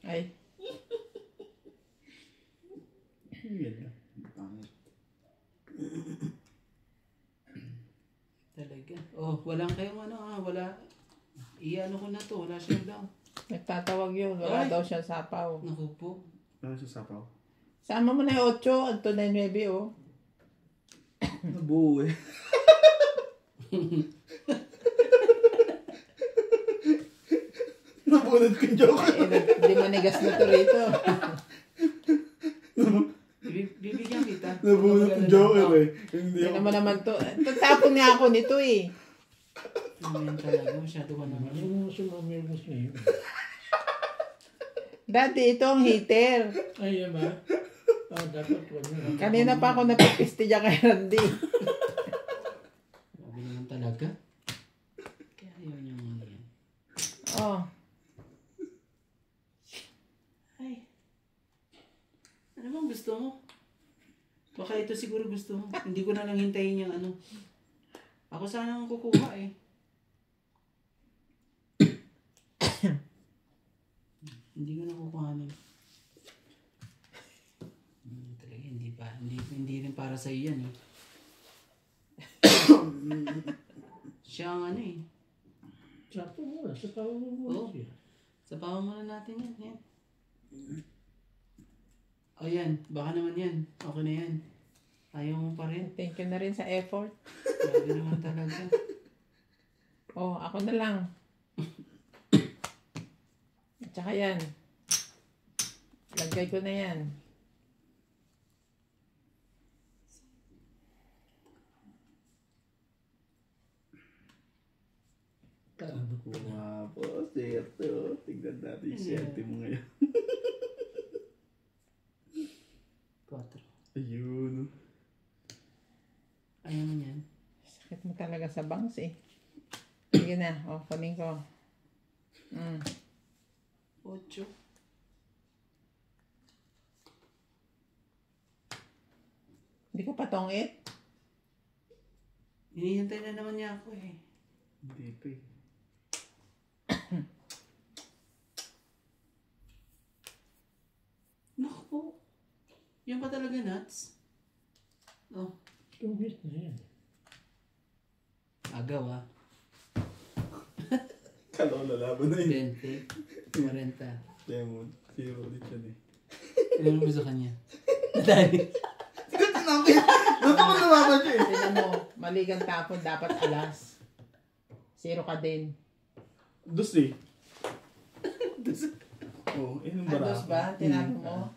Ay, Yan lang. Pangit. Talaga. Oh, walang kayong ano ah, wala. Iano ko na to, wala siyang daw. nagtatawag yun. Wala Ay! daw siya sapaw. Naku po. Ano sa sapaw? Sama mo na yung 8, adto na yung 9, oh. Nabuo eh. Nabunod ko yung joke. Hindi manigas na to rito. Bibigyan kita. Nabunod yung joke eh. Hindi Hindi ako. naman naman to. Tatapon nga ako nito eh. Ayan talaga, masyado ka naman. Ano mo sumamigos ngayon? Dati ito ang heater. Ay, yan ba? Oh, dapat wag na. Kanina pa ako napipisti dyan kay Randy. Sabi naman talaga. Kaya ayaw niya mga yan. Oh, Ay. Ano bang gusto mo? Baka ito siguro gusto mo. Hindi ko na lang hintayin yung ano. Ako sana ang kukuha eh. Hindi ko na kukuhanin. Talaga, hindi pa. Hindi rin para sa yan eh. Siya ang ano eh. Sapo mo na. Sa tao mo Oo. siya. Sabawan muna natin yan. Yan. O yan. Baka naman yan. Okay na yan. Ayaw mo pa rin. thank you na rin sa effort. Grabe naman talaga. Oh, ako na lang. At saka yan. Lagay ko na yan. Guwapo, swerte oh. Tignan natin yung swerte mo ngayon. 4. Ayun. Ayaw mo yan. Sakit mo talaga sa bangs eh. Sige na. Oh, kunin ko. 8. Hindi ka patongit? Hinihintay na naman niya ako eh. Hindi pa eh. Yung pa talaga nuts? Oh, 2 weeks na yan. agaw ah. Kalola laban na yun. 20, 40. Demon. Zero ulit yan eh. Ilan mo sa kanya? Dali. Doon ako naman siya eh. Tignan mo, mali kang tapon, dapat alas. 0 ka din. Dos eh. Oo, yun ang Dos ba? Tinapon mo?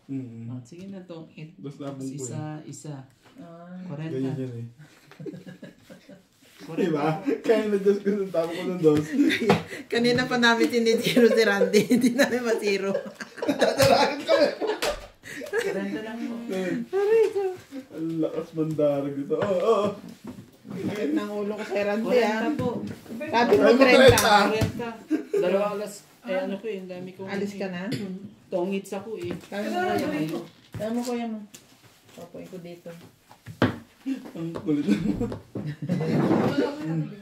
Oh, sige na to. Dos na Tapos pong po yun. isa. Ah, 40. Ganyan yan eh. 40. Diba? Kaya na-dos ko nung tapo ko ng dos. kanina pa namin tinitiro si Randy, hindi namin matiro. Tataragan kami. 40 lang po. Ang lakas bandarag ito. Oo. Sakit ng ulo ko si Randy, ah. 40 po. Sabi mo Ay, 30. 40. Dalawa alas. Eh ano ko eh, ang dami ko. Alis ka na? Tongits ako eh. Kaya mo kuya mo. Kaya mo kuya mo. Papuin ko dito. Ang kulit mo.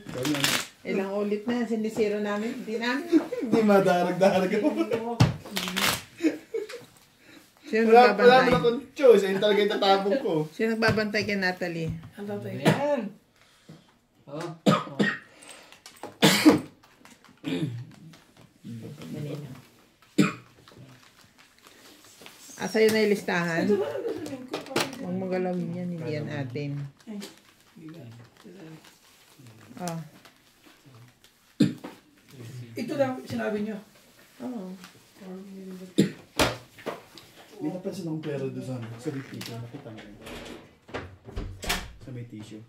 Ganyan. Ilang ulit na, sinisiro namin. Hindi namin. Hindi madarag-darag ako. Sino Wala naman nagbabantay? akong choice. Ayun talaga yung tatapong ko. Sino nagbabantay kay Natalie? Ayan. Oh. Dali na. Asa yun na yung listahan? Huwag mo galawin yan, hindi yan atin. Oh. Ito lang sinabi niyo. Oo. May napansin akong pera doon sa may tissue. Nakita mo rin. Sa may tissue.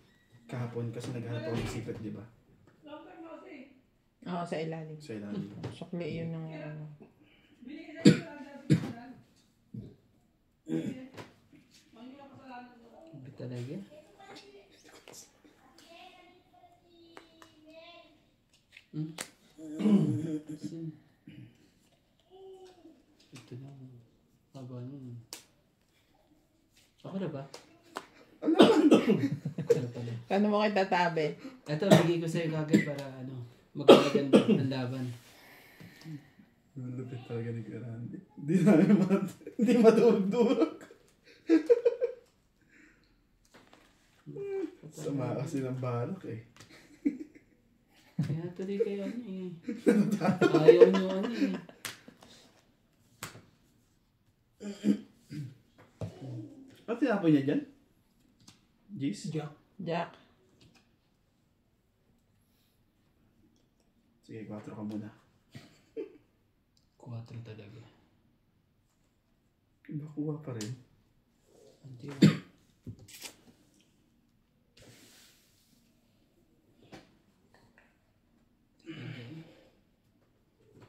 Kahapon kasi naghanap ako ng sipit, di ba? Oo, sa ilalim. Sa ilalim. Sukli yun ng ano. Hindi talaga. Ito lang. Haba nun. Ako na ba? Ano pala? Paano mo kayo tatabi? Ito, bigay ko sa'yo kagad para ano, magkaganda ng laban. Lupit talaga ni Karandi. Hindi madurog-durog. Sama kasi ng balak eh. Kaya tuloy kayo ano eh. Ayaw nyo ano eh. Ano tinapon niya dyan? Jeez? Jack. Sige, 4 ka muna. 4 talaga. Nakuha pa rin. Hindi ba?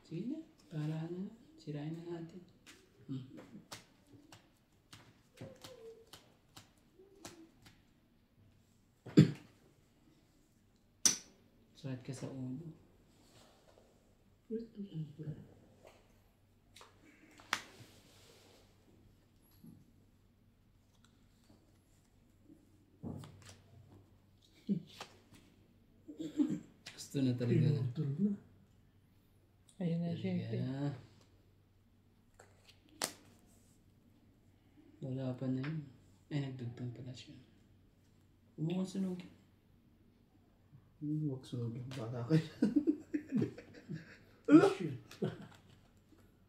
Sige na, para ano na, sirain na natin. Sakit ka sa ulo. Gusto na talaga. Ayun na syempre. Yeah. Wala pa na yun. Ay, nagdugtong pala siya. Umuha sunog. Huwag sunogin. Bata kayo.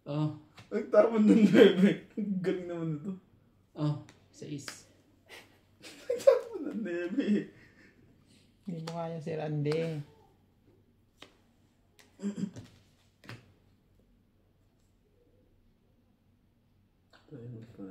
Oh, Ang tapon ng 9. Ang galing naman ito. oh, 6. Ang tapon ng 9. Hindi mo kaya si Randy. Tayo mo pa.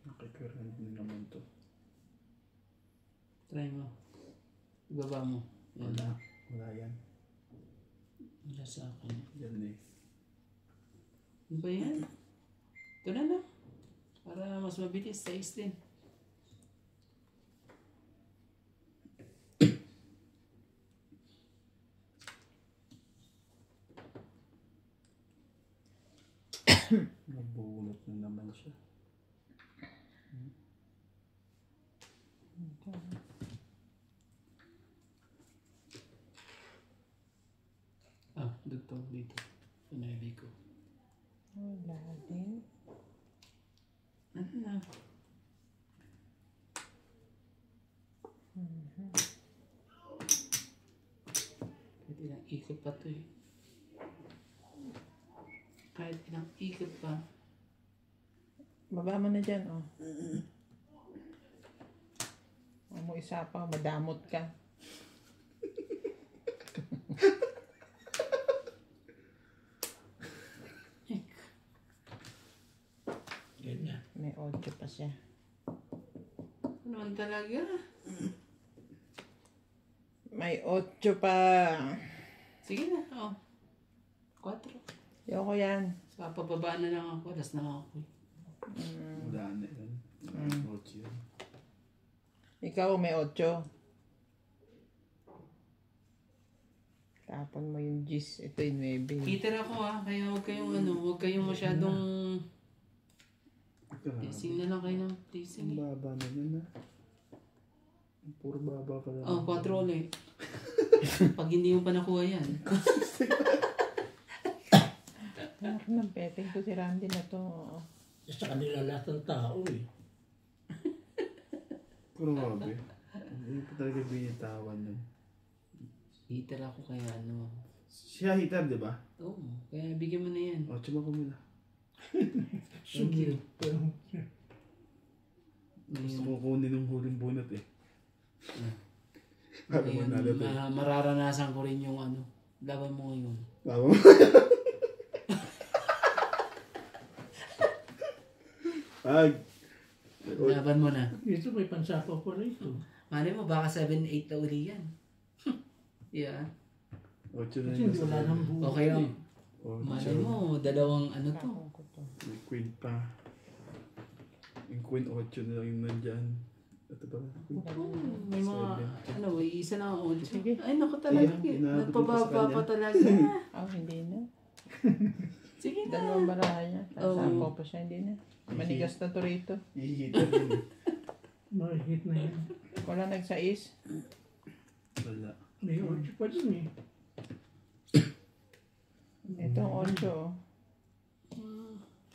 Nakikarand na naman to. Try mo. Ibaba mo. Yan. Wala. Wala yan. Wala sa akin. Yan eh. Ano ba yan? Ito na na. Para mas mabilis. 6 din. Nabulot na naman siya. Dugtong dito. Panabi ko. Wala din. Ano na? Kahit ilang ikot pa to eh. Kahit ilang ikot pa. Baba mo na dyan, oh. Huwag mo isa pa, madamot ka. Ganyan. May 8 pa siya. Ano naman talaga? May 8 pa. Sige na, oh. 4. Ayoko yan. Papababa na lang ako. Last na ako. Wala na yun. Ocho yun. Ikaw may 8. Tapon mo yung gis. Ito yung 9. Peter ako kaya huwag kayong masyadong Grabe. tising na lang kayo ng tising. Ang baba na yun Puro baba pa lang. Oh, 4 ulit. Pag hindi mo pa nakuha yan. Anak ng peteng ko si Randy na to. Sa kanila lahat ng tao eh. Grabe. Hindi pa talaga binitawan yun. Peter ako kaya Siya hitter, di ba? Oo, kaya bigyan mo na yan. Ocho ba kumila? Sige. Gusto ko kunin ng huling bunot eh. Ngayon, Para manalo mararanasan ko rin yung laban mo ngayon. Tama mo? Ay. Laban mo na. Dito may pansapaw pa rito. Malay mo, baka 7-8 na uli yan. Yeah. Ocho na Kasi yun. hindi wala nang buhay. Okay lang. Ocho. Malay mo, dalawang to. Tapon ko to. May queen pa. Yung queen 8 na lang yung nandyan. Ito pa. May mga, isa na ang 8. Sige. Ay, naku talaga. Ayan, inaabot mo pa sa Nagpababa kanya. pa talaga. Oh, hindi na. Sige na. Dalawang baraha niya. Oo. Sasapaw pa siya, hindi na. Manigas na to rito. Hihitter yun eh. Mahit na yan. Wala nagsais. Wala. May 8 pa dun eh. Ito ang 8. Oh.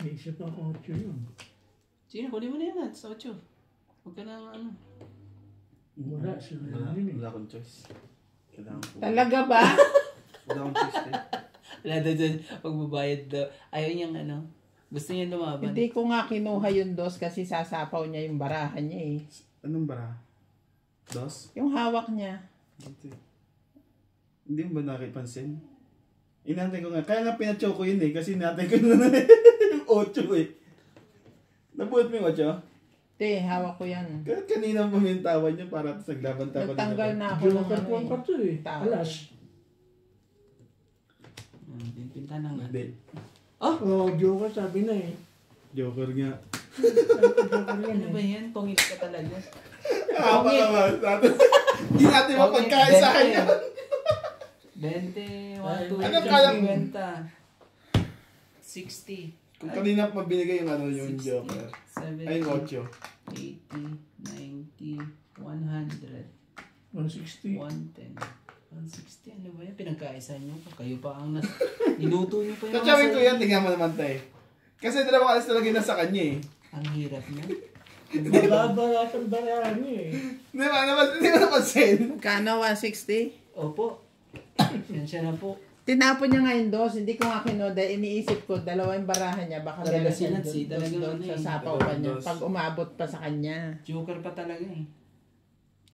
May isa pang 8 yun. Sige, kunin mo na yan. Sa 8. Huwag ka na Wala siya Wala. na yun eh. Wala akong choice. Kailangan ko. Talaga ba? Wala akong choice eh. Wala daw dyan. Pagbabayad daw. Ayaw niyang Gusto niya lumaban. Hindi ko nga kinuha yung 2 kasi sasapaw niya yung barahan niya eh. Anong bara? Dos? Yung hawak niya. Ito eh. Hindi mo ba nakipansin? Inantay ko nga. Kaya nga pinachoko yun eh. Kasi inantay ko na yung 8 eh. Nabuhat mo yung 8? Te, hawak ko yan. Kahit kanina pamintawan niya para naglaban tayo. Nagtanggal na ako ng Joker po ang eh. pato eh. Tao. Alas. Pinta na nga. Hindi. Oh, Joker sabi na eh. Joker nga. Joker yan Ano ba eh. yan? Pungit ka talaga. Apa naman. Hindi natin mapagkaisahan yan. 20, 1, 2, Ano kala mo? 50. 60. Kung kanina pa binigay yung Joker. 70, Ay, 8. 80, 90, 100, 160. 110, 160. Ano ba yan? Pinagkaisa nyo. Kayo pa ang niluto nyo pa yung Sasabi ko yan, tingnan mo naman tayo. Kasi dalawa alas talaga nasa kanya eh. Ang hirap nyo. Mababarat ang barahan niya eh. Di ba? Hindi mo napansin? Kano 160? Opo. Yan siya na po. Tinapon niya ngayon 2. Hindi ko nga kinuha dahil iniisip ko dalawang barahan niya. Baka Talaga dala siya sinat, si, talagang doon ano sa eh. sapaw pa niya. Dos. Pag umabot pa sa kanya. Joker pa talaga eh.